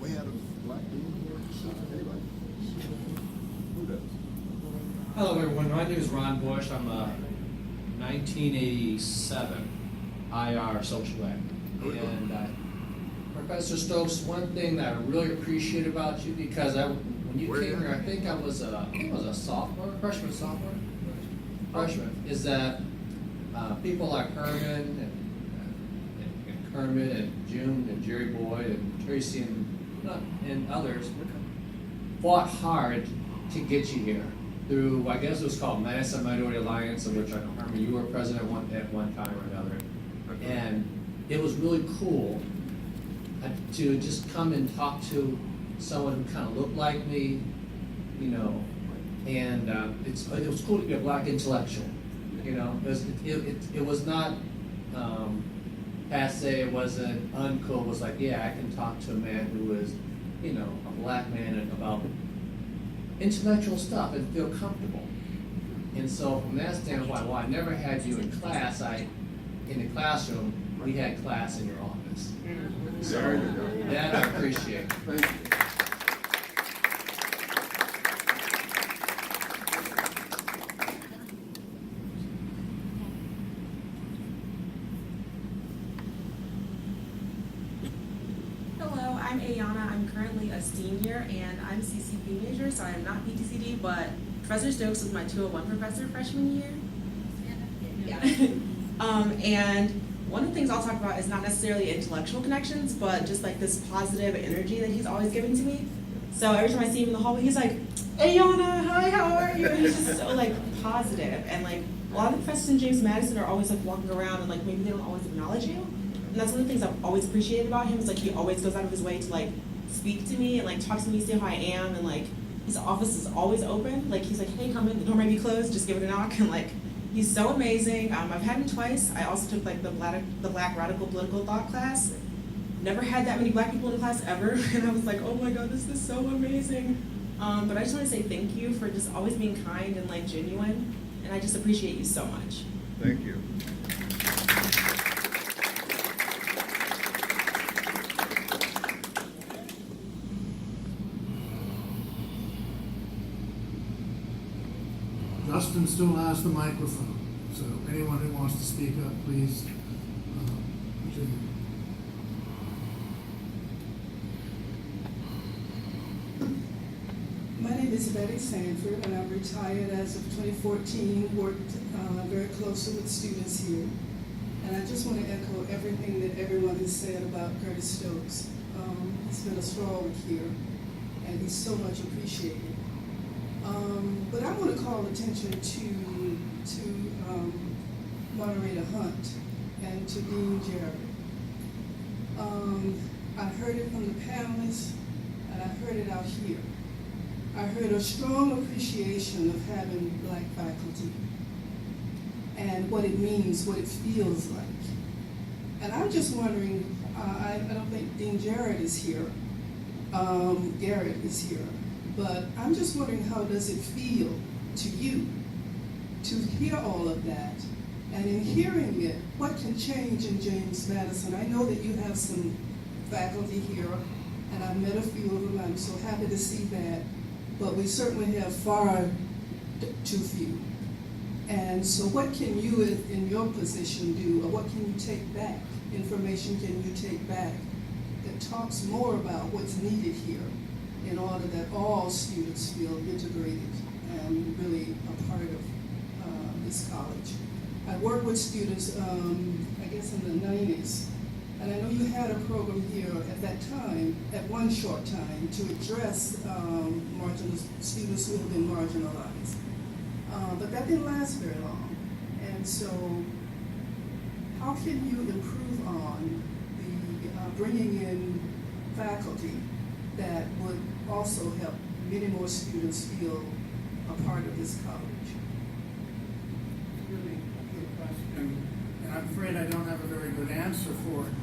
we had a black dean here? Anybody? Who does? Hello everyone, my name is Ron Bush. I'm a 1987 IR social ed. And Professor Stokes, one thing that I really appreciate about you, because when you came here, I think I was a freshman, is that people like Herman and Kermit and June and Jerry Boyd and Tracy and others fought hard to get you here through, I guess it was called Madison Minority Alliance, of which I remember you were president at one time or another. And it was really cool to just come and talk to someone who kind of looked like me, you know, and it was cool to be a black intellectual, you know. It was not passe, it wasn't uncool. It was like, yeah, I can talk to a man who is, you know, a black man about intellectual stuff and feel comfortable. And so from that standpoint, while I never had you in class, in the classroom, we had class in your office. So that I appreciate. Thank you. Hello, I'm Ayana. I'm currently a senior and I'm CCP major, so I am not PTCD, but Professor Stokes was my 201 professor freshman year. Yeah. And one of the things I'll talk about is not necessarily intellectual connections, but just like this positive energy that he's always giving to me. So every time I see him in the hallway, he's like, Ayana, hi, how are you? And he's just so like positive. And like a lot of the professors in James Madison are always like walking around and like maybe they don't always acknowledge you. And that's one of the things I've always appreciated about him is like he always goes out of his way to like speak to me and like talk to me, see how I am, and like his office is always open. Like he's like, hey, come in, the door may be closed, just give it a knock. And like he's so amazing. I've had him twice. I also took like the Black Radical Political Thought class. Never had that many black people in the class ever. And I was like, oh my God, this is so amazing. But I just want to say thank you for just always being kind and like genuine. And I just appreciate you so much. Thank you. Justin still has the microphone, so anyone who wants to speak up, please continue. My name is Betty Sanford, and I'm retired as of 2014, worked very closely with students here. And I just want to echo everything that everyone has said about Curtis Stokes. He's been a stalwart here, and he's so much appreciated. But I want to call attention to Moderator Hunt and to Dean Jarrett. I heard it from the panelists, and I heard it out here. I heard a strong appreciation of having Black faculty and what it means, what it feels like. And I'm just wondering, I don't think Dean Jarrett is here, Garrett is here, but I'm just wondering, how does it feel to you to hear all of that? And in hearing it, what can change in James Madison? I know that you have some faculty here, and I've met a few of them. I'm so happy to see that. But we certainly have far too few. And so what can you, in your position, do, or what can you take back? Information can you take back that talks more about what's needed here in order that all students feel integrated and really a part of this college? I worked with students, I guess in the 90s, and I know you had a program here at that time, at one short time, to address students who have been marginalized. But that didn't last very long. And so how can you improve on the bringing in faculty that would also help many more students feel a part of this college? Really good question, and I'm afraid I don't have a very good answer for it.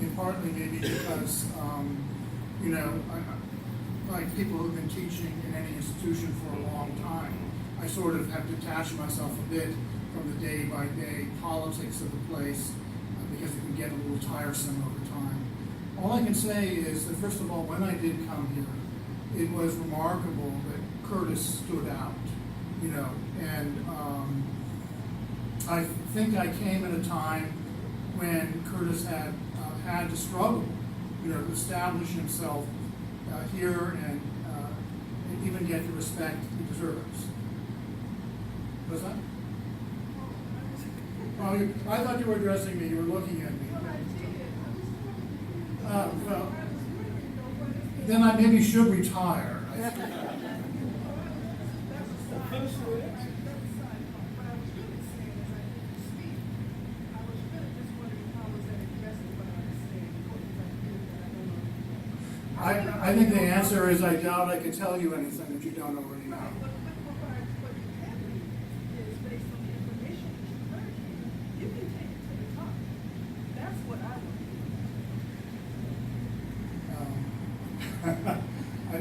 In partly maybe because, you know, like people who've been teaching in any institution for a long time, I sort of have detached myself a bit from the day-by-day politics of the place because it can get a little tiresome over time. All I can say is that, first of all, when I did come here, it was remarkable that Curtis stood out, you know, and I think I came at a time when Curtis had had to struggle, you know, to establish himself here and even get the respect he deserves. What's that? Oh, I thought you were addressing me. You were looking at me. Well, then I maybe should retire. I think. I think the answer is I doubt I could tell you anything that you don't already know.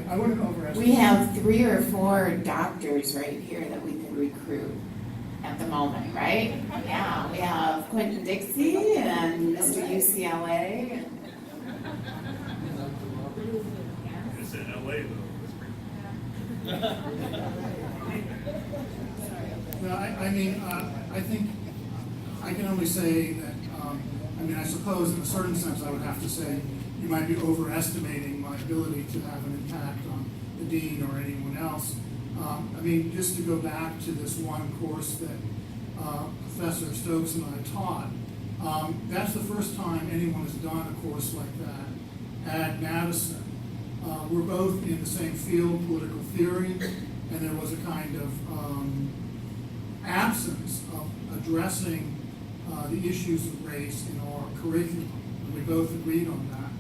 I wouldn't overestimate. We have 3 or 4 doctors right here that we could recruit at the moment, right? Yeah, we have Quentin Dixie and Mr. UCLA. It's in LA though. No, I mean, I think I can only say that, I mean, I suppose in a certain sense I would have to say you might be overestimating my ability to have an impact on the dean or anyone else. I mean, just to go back to this one course that Professor Stokes and I taught, that's the first time anyone has done a course like that at Madison. We're both in the same field, political theory, and there was a kind of absence of addressing the issues of race in our curriculum, and we both agreed on that.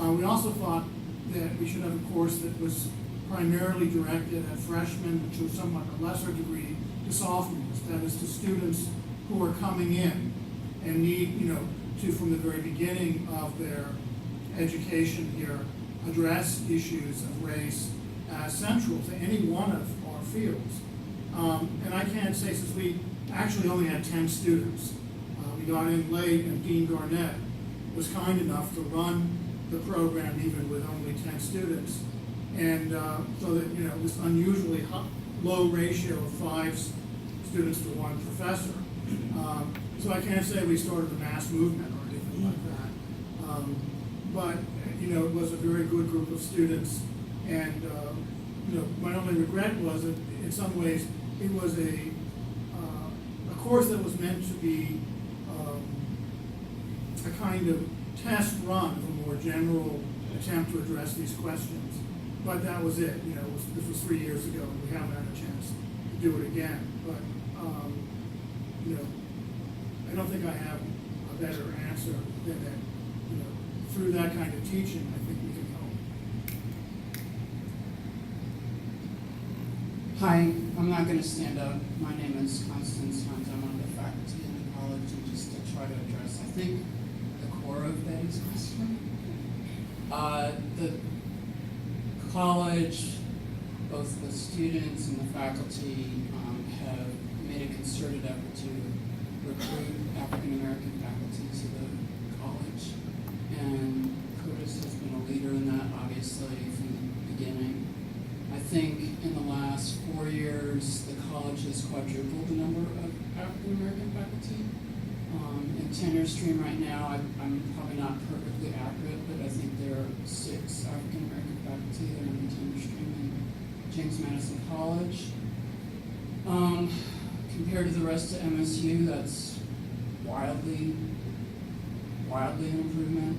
We also thought that we should have a course that was primarily directed at freshmen, to somewhat a lesser degree to sophomores, that is to students who are coming in and need, you know, to from the very beginning of their education here, address issues of race as central to any one of our fields. And I can't say, since we actually only had 10 students, we got in late, and Dean Garnett was kind enough to run the program even with only 10 students. And so that, you know, this unusually low ratio of 5 students to 1 professor. So I can't say we started a mass movement or anything like that. But, you know, it was a very good group of students. And, you know, my only regret was that in some ways it was a course that was meant to be a kind of test run of a more general attempt to address these questions. But that was it. You know, this was 3 years ago, and we haven't had a chance to do it again. But, you know, don't think I have a better answer than that, through that kind of teaching, I think we can help. Hi, I'm not going to stand up. My name is Constance Hunt. I'm on the faculty in the college, and just to try to address, I think, the core of Betty's question. The college, both the students and the faculty, have made a concerted effort to recruit African American faculty to the college, and Curtis has been a leader in that, obviously, from the beginning. I think in the last 4 years, the college has quadrupled the number of African American faculty. In tenure stream right now, I'm probably not perfectly accurate, but I think there are 6 African American faculty that are in the tenure stream in James Madison College. Compared to the rest of MSU, that's wildly an improvement.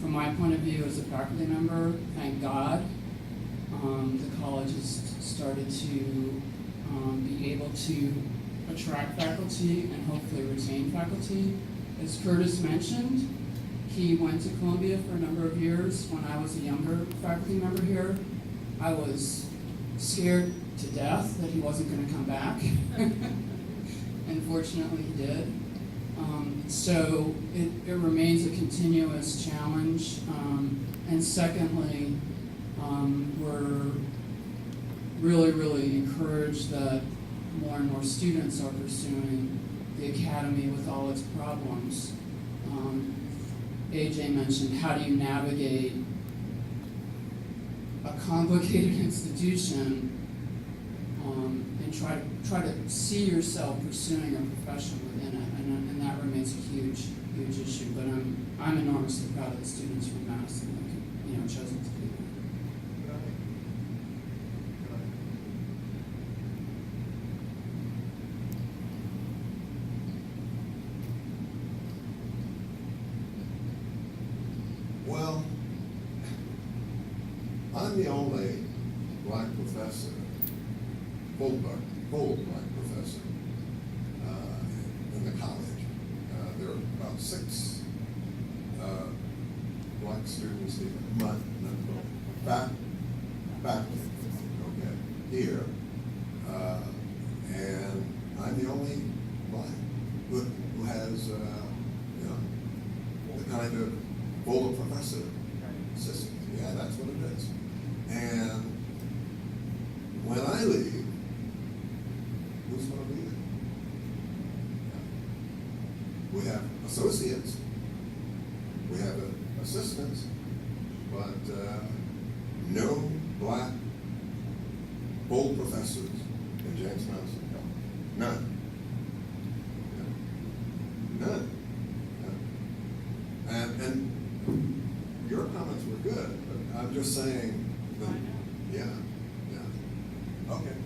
From my point of view as a faculty member, thank God, the college has started to be able to attract faculty and hopefully retain faculty. As Curtis mentioned, he went to Columbia for a number of years. When I was a younger faculty member here, I was scared to death that he wasn't going to come back. And fortunately he did. So it remains a continuous challenge. And secondly, we're really encouraged that more and more students are pursuing the academy with all its problems. AJ mentioned, how do you navigate a complicated institution and try to see yourself pursuing a profession within it, and that remains a huge issue. But I'm enormously proud of the students from Madison that chosen to do that. Well, I'm the only black professor, full black professor in the college. There are about 6 black students here, faculty, okay, here, and I'm the only black who has, the kind of full professor system. Yeah, that's what it is. And when I leave, who's going to be there? We have associates, we have assistants, but no black full professors in James Madison. None. None. And your comments were good, but I'm just saying that, yeah. Okay.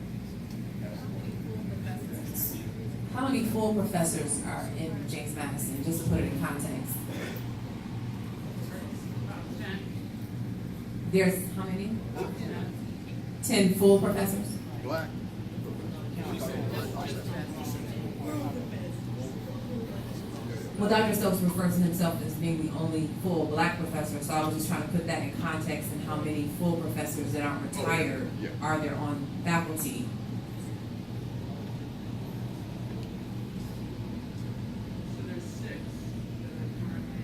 How many full professors are in James Madison, just to put it in context? There's how many? 10 full professors? Black. Well, Dr. Stokes refers to himself as being the only full black professor, so I was just trying to put that in context and how many full professors that aren't retired are there on faculty. So there's 6 that are currently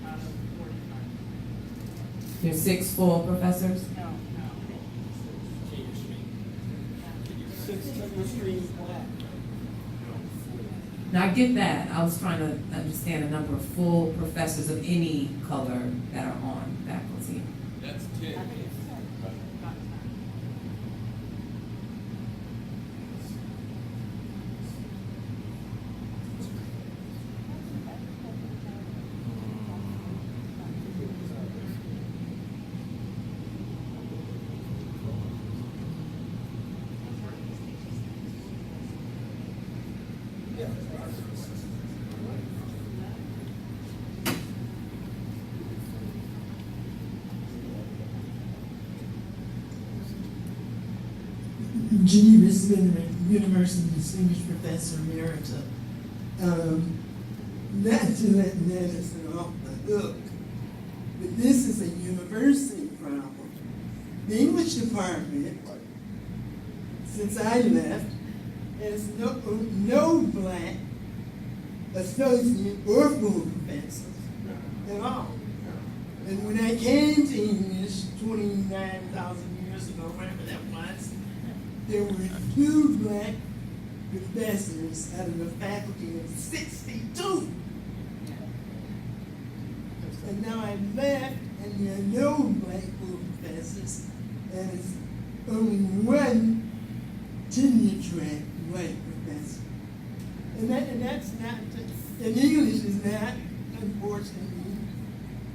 out of 45. There's 6 full professors? No. 6 tenure stream black. Now, I get that. I was trying to understand the number of full professors of any color that are on faculty. That's 10. Geneva Smith, University Distinguished Professor Emerita. not to let medicine off the hook, but this is a university problem. The English department, since I left, has no black associate or full professors at all. And when I came to English 29,000 years ago, whatever that was, there were 2 black professors out of a faculty of 62. And now I left, and there are no black full professors, and it's only 1 tenure-track white professor. And that's not, and English is not, unfortunately,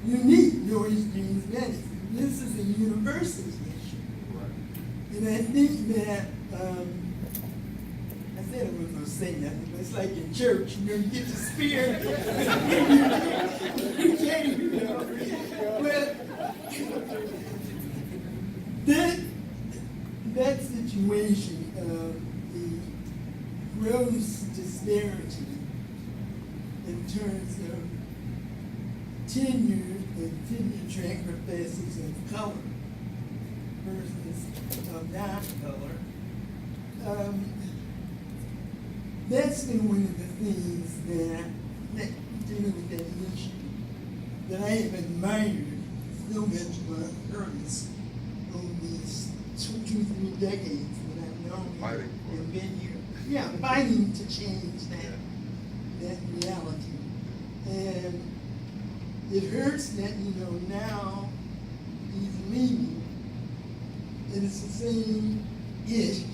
unique, nor is James Madison. This is a university issue. And I think that, I said I wasn't going to say nothing, but it's like in church, you get the spirit. You can't, you know. Well, that situation of the gross disparity in terms of tenure and tenure-track professors of color versus of non-color, that's been one of the things that dealing with that issue that I have admired so much about Curtis over these 2-3 decades that I've known him and been here. Yeah, fighting to change that reality. And it hurts that, now he's leaving. And it's the same ish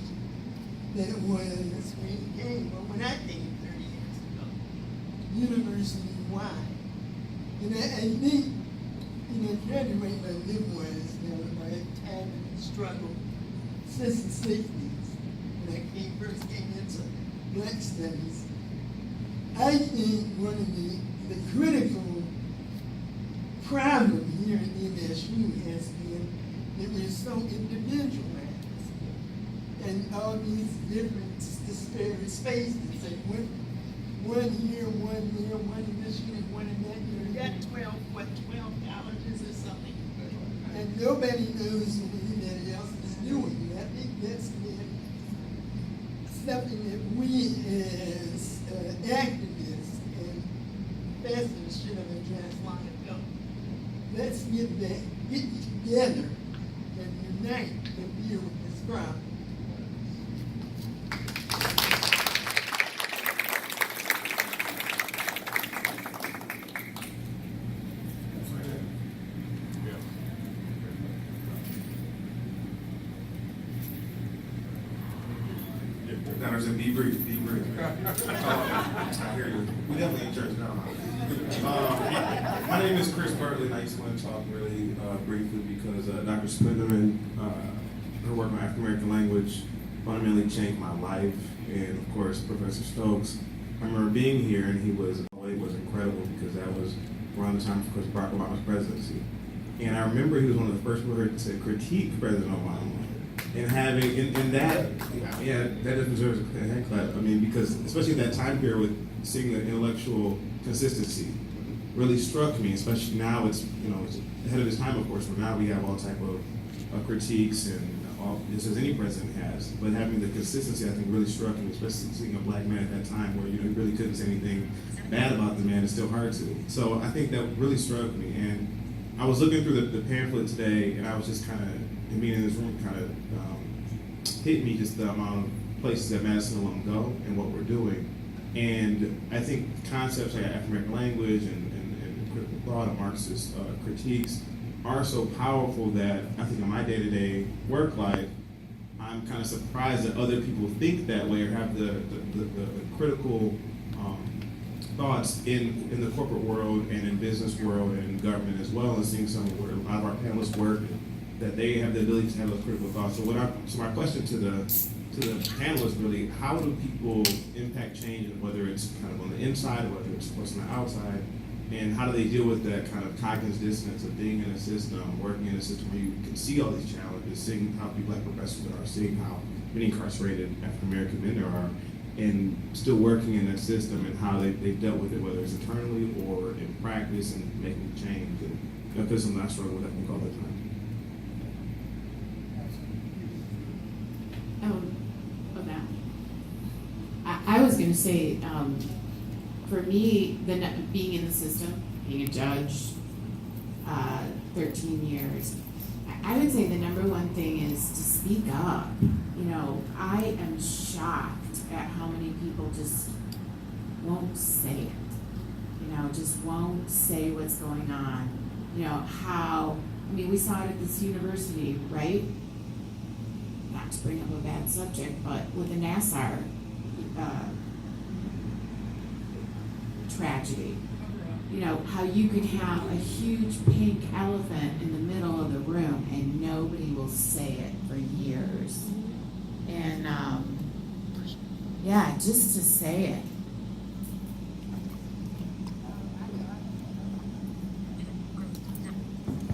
that it was when he came, or when I came 30 years ago, university-wide. And I think, trying to write my memoirs now, my time and struggle since the 60s, when I first came into Black Studies. I think one of the critical problem here at MSU has been that we're so individualized. And all these different disparate spaces, like one here, one there, one in Michigan, one in that. You got 12 colleges or something. And nobody knows what anybody else is doing. I think that's been something that we as activists and professors should have addressed long ago. Let's get together and unite to deal with this problem. Be brief. I hear you. We definitely in church now. My name is Chris Burtley, and I just want to talk really briefly because Dr. Spinderman, her work on African American language fundamentally changed my life, and of course Professor Stokes. I remember being here, and he was incredible because that was around the time, of course, Barack Obama's presidency, and I remember he was one of the first people to critique President Obama. And having, and that deserves a hand clap. I mean, because especially in that time period with seeing the intellectual consistency really struck me, especially now it's ahead of his time, of course, where now we have all type of critiques and all, just as any president has, but having the consistency, I think, really struck me, especially seeing a black man at that time where, you really couldn't say anything bad about the man. It's still hard to. So I think that really struck me. And I was looking through the pamphlet today, and I was just kind of, being in this room kind of hit me just the amount of places that Madison alum go and what we're doing. And I think concepts like African American language and critical thought and Marxist critiques are so powerful that I think in my day-to-day work life, I'm kind of surprised that other people think that way or have the critical thoughts in the corporate world and in business world and in government as well, and seeing some of where a lot of our panelists work, that they have the ability to have those critical thoughts. So my question to the panelists really, how do people impact change, and whether it's kind of on the inside or whether it's on the outside, and how do they deal with that kind of cognitive dissonance of being in a system, working in a system where you can see all these challenges, seeing how many black professors there are, seeing how many incarcerated African American men there are, and still working in that system and how they've dealt with it, whether it's internally or in practice and making change. And that's something I struggle with, I think, all the time. I was going to say, for me, being in the system, being a judge, 13 years, I would say the number one thing is to speak up. You know, I am shocked at how many people just won't say it. You know, just won't say what's going on. You know, we saw it at this university, right? Not to bring up a bad subject, but with the Nassar tragedy. You know, how you could have a huge pink elephant in the middle of the room and nobody will say it for years. And yeah, just to say it.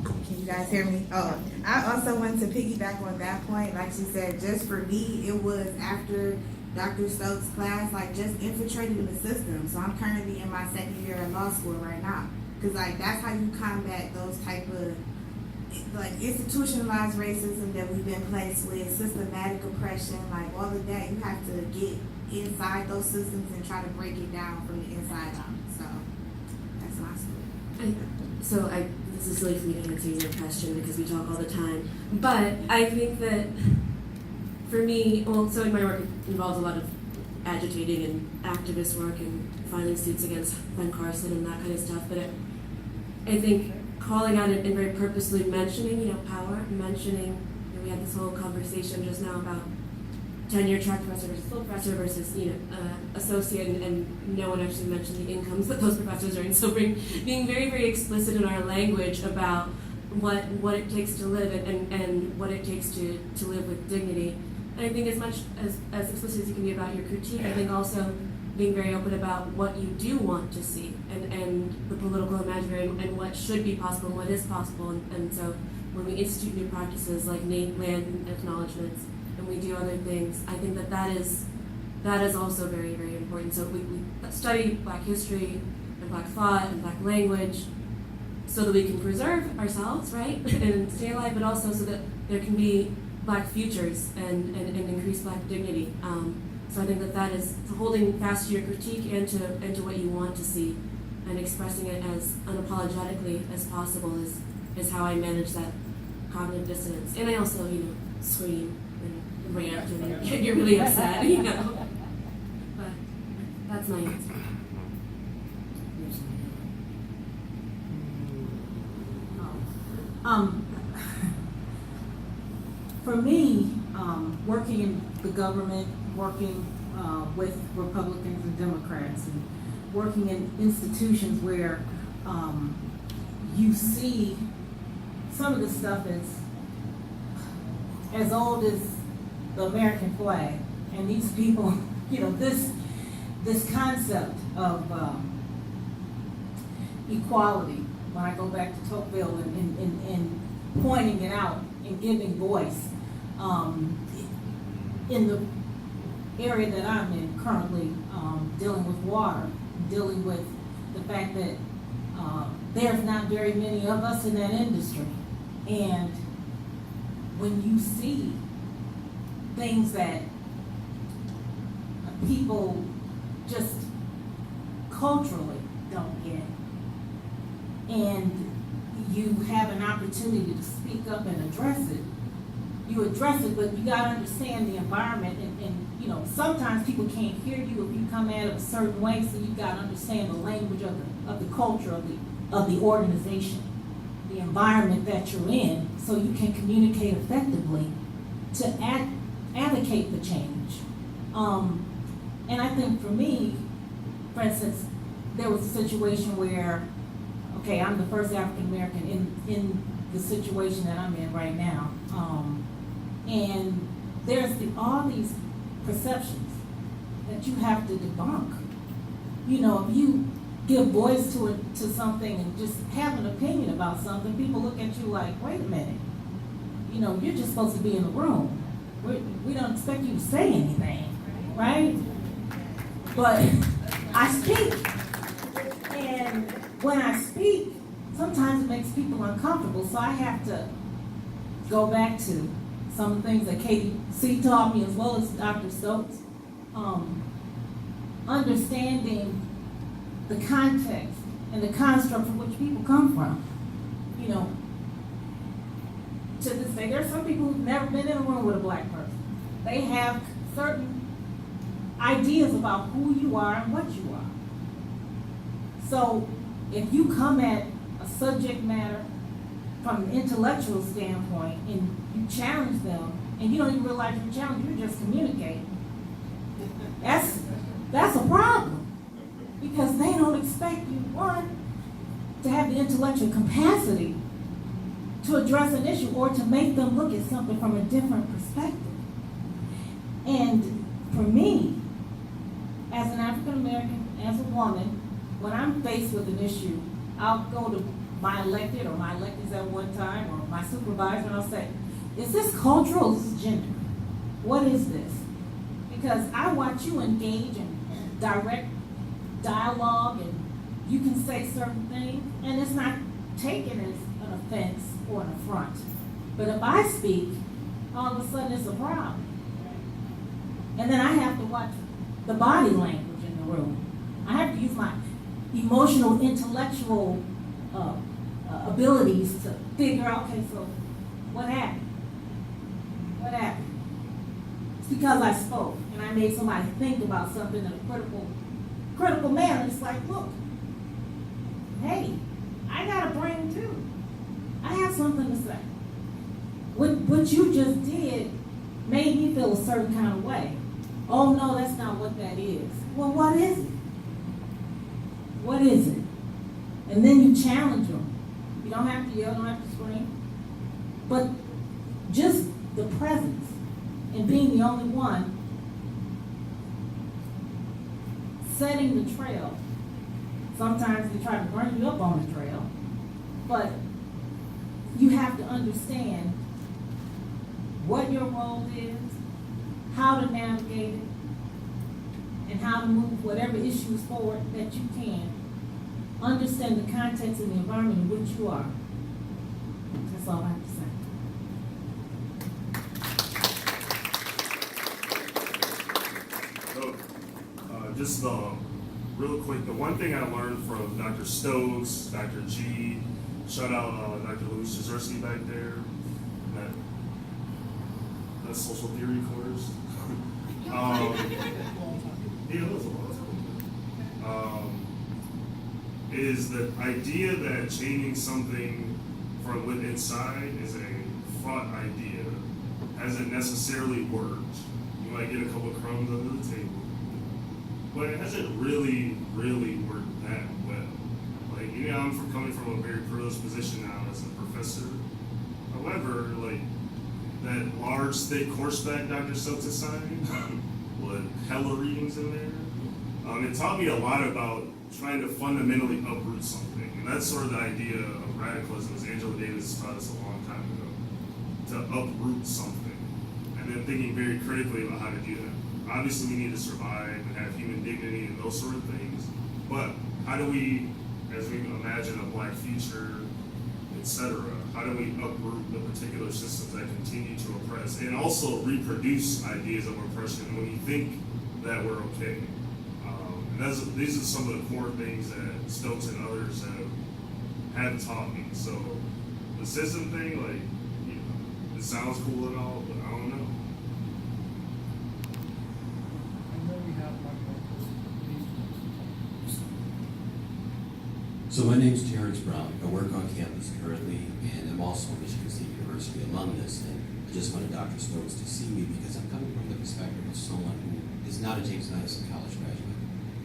Can you guys hear me? Oh, I also want to piggyback on that point. Like she said, just for me, it was after Dr. Stokes' class, like, just infiltrated in the system. So I'm currently in my second year at law school right now. Because, like, that's how you combat those type of, like, institutionalized racism that we've been placed with, systematic oppression, like, all of that. You have to get inside those systems and try to break it down from the inside out. So that's my story. This is silly for me to answer your question because we talk all the time. But I think that for me, so in my work it involves a lot of agitating and activist work and filing suits against Ben Carson and that kind of stuff. But I think calling out it and very purposely mentioning, power, mentioning, we had this whole conversation just now about tenure-track professor versus full professor versus, associate, and no one actually mentioned the incomes that those professors are in. So being very, very explicit in our language about what it takes to live and what it takes to live with dignity. And I think as much as explicit as you can be about your critique, I think also being very open about what you do want to see and the political imaginary and what should be possible and what is possible. And so when we institute new practices like land acknowledgements and we do other things, I think that is also very, very important. So we study Black history and Black thought and Black language so that we can preserve ourselves, right, and stay alive, but also so that there can be Black futures and increase Black dignity. So I think that is holding fast to your critique and to what you want to see and expressing it as unapologetically as possible is how I manage that cognitive dissonance. And I also, scream and rant and get really upset, But that's my answer. For me, working in the government, working with Republicans and Democrats, and working in institutions where you see some of the stuff is as old as the American flag, and these people, this concept of equality. When I go back to Tocqueville and pointing it out and giving voice. In the area that I'm in currently, dealing with water, dealing with the fact that there's not very many of us in that industry. And when you see things that people just culturally don't get, and you have an opportunity to speak up and address it, you address it, but you gotta understand the environment and sometimes people can't hear you if you come at it a certain way, so you gotta understand the language of the culture of the organization, the environment that you're in, so you can communicate effectively to advocate for change. And I think for me, for instance, there was a situation where, okay, I'm the first African American in the situation that I'm in right now. And there's all these perceptions that you have to debunk. If you give voice to something and just have an opinion about something, people look at you like, wait a minute, you're just supposed to be in the room. We don't expect you to say anything, right? but I speak. And when I speak, sometimes it makes people uncomfortable, so I have to go back to some of the things that Katie C. taught me, as well as Dr. Stokes. Understanding the context and the construct from which people come from. You know, to this day, there are some people who've never been in a room with a black person. They have certain ideas about who you are and what you are. So if you come at a subject matter from an intellectual standpoint and you challenge them and you don't even realize you're challenging, you're just communicating. That's a problem, because they don't expect you, one, to have the intellectual capacity to address an issue or to make them look at something from a different perspective. And for me, as an African American, as a woman, when I'm faced with an issue, I'll go to my elected or my electeds at one time or my supervisor and I'll say, is this cultural or is this gender? What is this? Because I watch you engage in direct dialogue and you can say certain things and it's not taken as an offense or an affront. But if I speak, all of a sudden it's a problem. And then I have to watch the body language in the room. I have to use my emotional, intellectual abilities to figure out, okay, so what happened? What happened? It's because I spoke and I made somebody think about something in a critical manner. It's like, look, hey, I got a brain too. I have something to say. What you just did made me feel a certain kind of way. Oh no, that's not what that is. Well, what is it? What is it? And then you challenge them. You don't have to yell, don't have to scream. But just the presence and being the only one setting the trail. Sometimes they try to burn you up on the trail, but you have to understand what your role is, how to navigate it, and how to move whatever issues forward that you can. Understand the context and the environment in which you are. That's all I have to say. So, just real quick, the one thing I learned from Dr. Stokes, Dr. G, shout out Dr. Louis Jezerski back there, that social theory course. Yeah, it was a lot of fun. Is the idea that changing something from within inside is a fraught idea, hasn't necessarily worked. You might get a couple of crumbs under the table, but it hasn't really worked that well. Like, you know, I'm coming from a very privileged position now as a professor. However, like, that large, thick horseback Dr. Stokes assigned with hella readings in there, it taught me a lot about trying to fundamentally uproot something. And that's sort of the idea of radicalism, as Angela Davis taught us a long time ago, to uproot something. And then thinking very critically about how to do that. Obviously, we need to survive and have human dignity and those sort of things. But how do we, as we imagine a black future, etc., how do we uproot the particular systems that continue to oppress and also reproduce ideas of oppression when you think that we're okay? And these are some of the core things that Stokes and others have taught me. So the system thing, like, you know, it sounds cool and all, but I don't know. So my name's Terrence Brown. I work on campus currently, and I'm also a Michigan State University alumnus. And I just wanted Dr. Stokes to see me because I'm coming from the perspective of someone who is not a James Madison College graduate,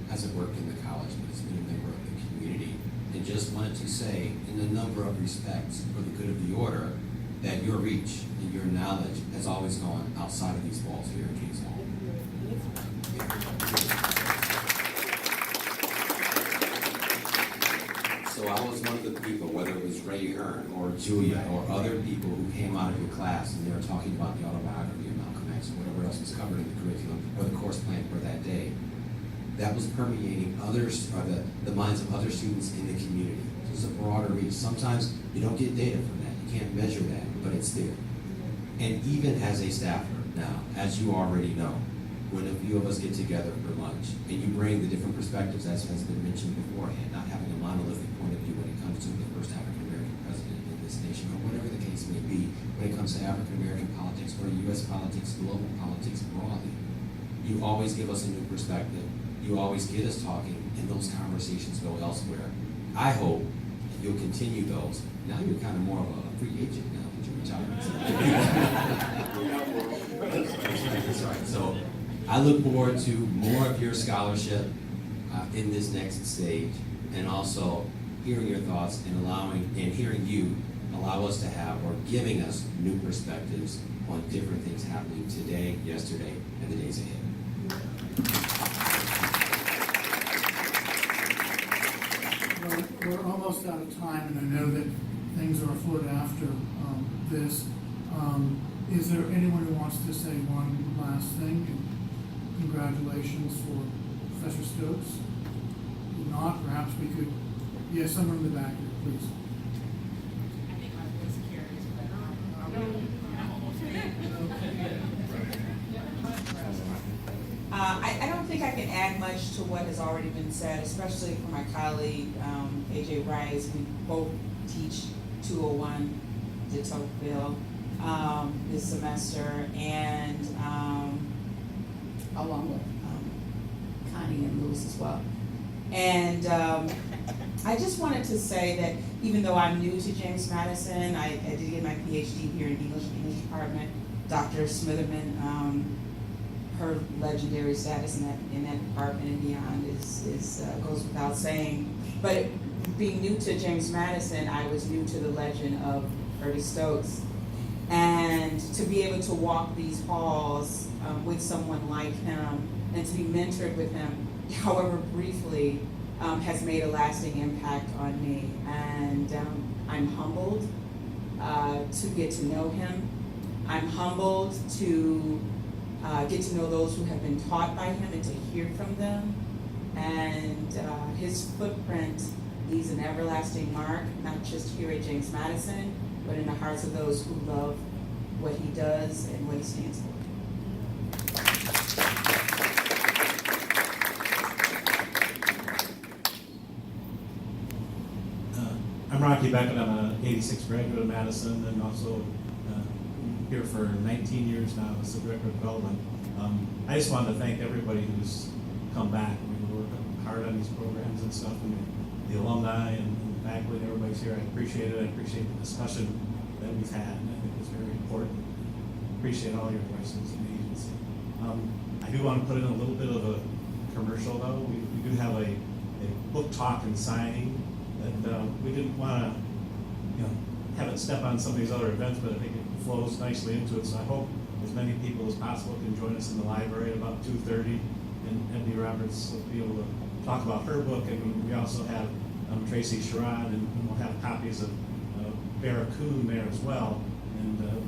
hasn't worked in the college, but has been a member of the community, and just wanted to say, in a number of respects, for the good of the order, that your reach and your knowledge has always gone outside of these walls here at James Hall. So I was one of the people, whether it was Ray Hearn or Julia or other people who came out of your class and they were talking about the autobiography of Malcolm X or whatever else was covered in the curriculum or the course plan for that day. that was permeating others, or the minds of other students in the community. So it's a broader reach. Sometimes you don't get data from that. You can't measure that, but it's there. And even as a staffer now, as you already know, when a few of us get together for lunch and you bring the different perspectives, as has been mentioned beforehand, not having a monolithic point of view when it comes to the first African-American president in this nation, or whatever the case may be, when it comes to African-American politics or U.S. politics, global politics broadly, you always give us a new perspective. You always get us talking, and those conversations go elsewhere. I hope you'll continue those. Now you're kind of more of a free agent now that you're retired. That's right. So I look forward to more of your scholarship in this next stage, and also hearing your thoughts and hearing you allow us to have, or giving us, new perspectives on different things happening today, yesterday, and the days ahead. Well, we're almost out of time, and I know that things are afoot after this. Is there anyone who wants to say one last thing? Congratulations for Professor Stokes. If not, perhaps we could, yes, somewhere in the back here, please. I think I was curious, but I don't think I can add much to what has already been said, especially for my colleague, AJ Rice. We both teach 201 de Tocqueville this semester, and along with Connie and Lewis as well. And I just wanted to say that even though I'm new to James Madison, I did get my PhD here in English department. Dr. Smitherman, her legendary status in that department and beyond is goes without saying. But being new to James Madison, I was new to the legend of Bertie Stokes. And to be able to walk these halls with someone like him and to be mentored with him, however briefly, has made a lasting impact on me. And I'm humbled to get to know him. I'm humbled to get to know those who have been taught by him and to hear from them. And his footprint leaves an everlasting mark, not just here at James Madison, but in the hearts of those who love what he does and what he stands for. I'm Rocky Beckett. I'm an 86 graduate of Madison, and also here for 19 years now as the Director of Development. I just wanted to thank everybody who's come back. We're working hard on these programs and stuff, and the alumni and the faculty and everybody's here. I appreciate it. I appreciate the discussion that we've had, and I think it's very important. Appreciate all your voices in the agency. I do want to put in a little bit of a commercial, though. We do have a book talk and signing that we didn't want to, have it step on some of these other events, but I think it flows nicely into it. So I hope as many people as possible can join us in the library at about 2:30, and Andy Roberts will be able to talk about her book. And we also have Tracy Sherrod, and we'll have copies of Barracoon there as well. And they're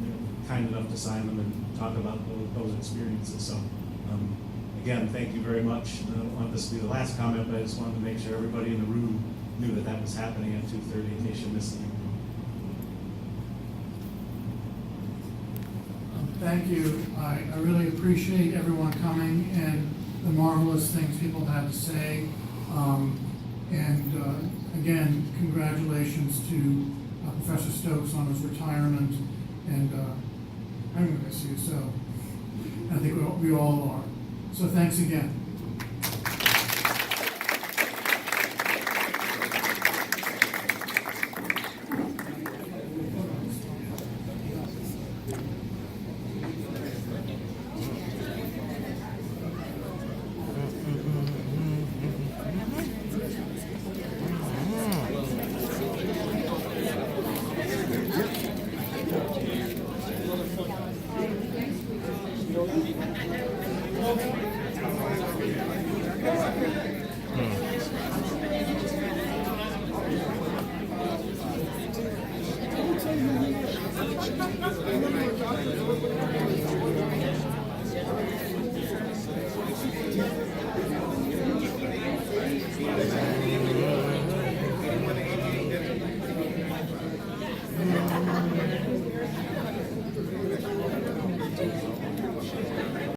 kind enough to sign them and talk about those experiences. So again, thank you very much. I don't want this to be the last comment, but I just wanted to make sure everybody in the room knew that that was happening at 2:30 in case you missed anything. Thank you. I really appreciate everyone coming and the marvelous things people had to say. Again, congratulations to Professor Stokes on his retirement. And I'm going to miss you, so I think we all are. So thanks again.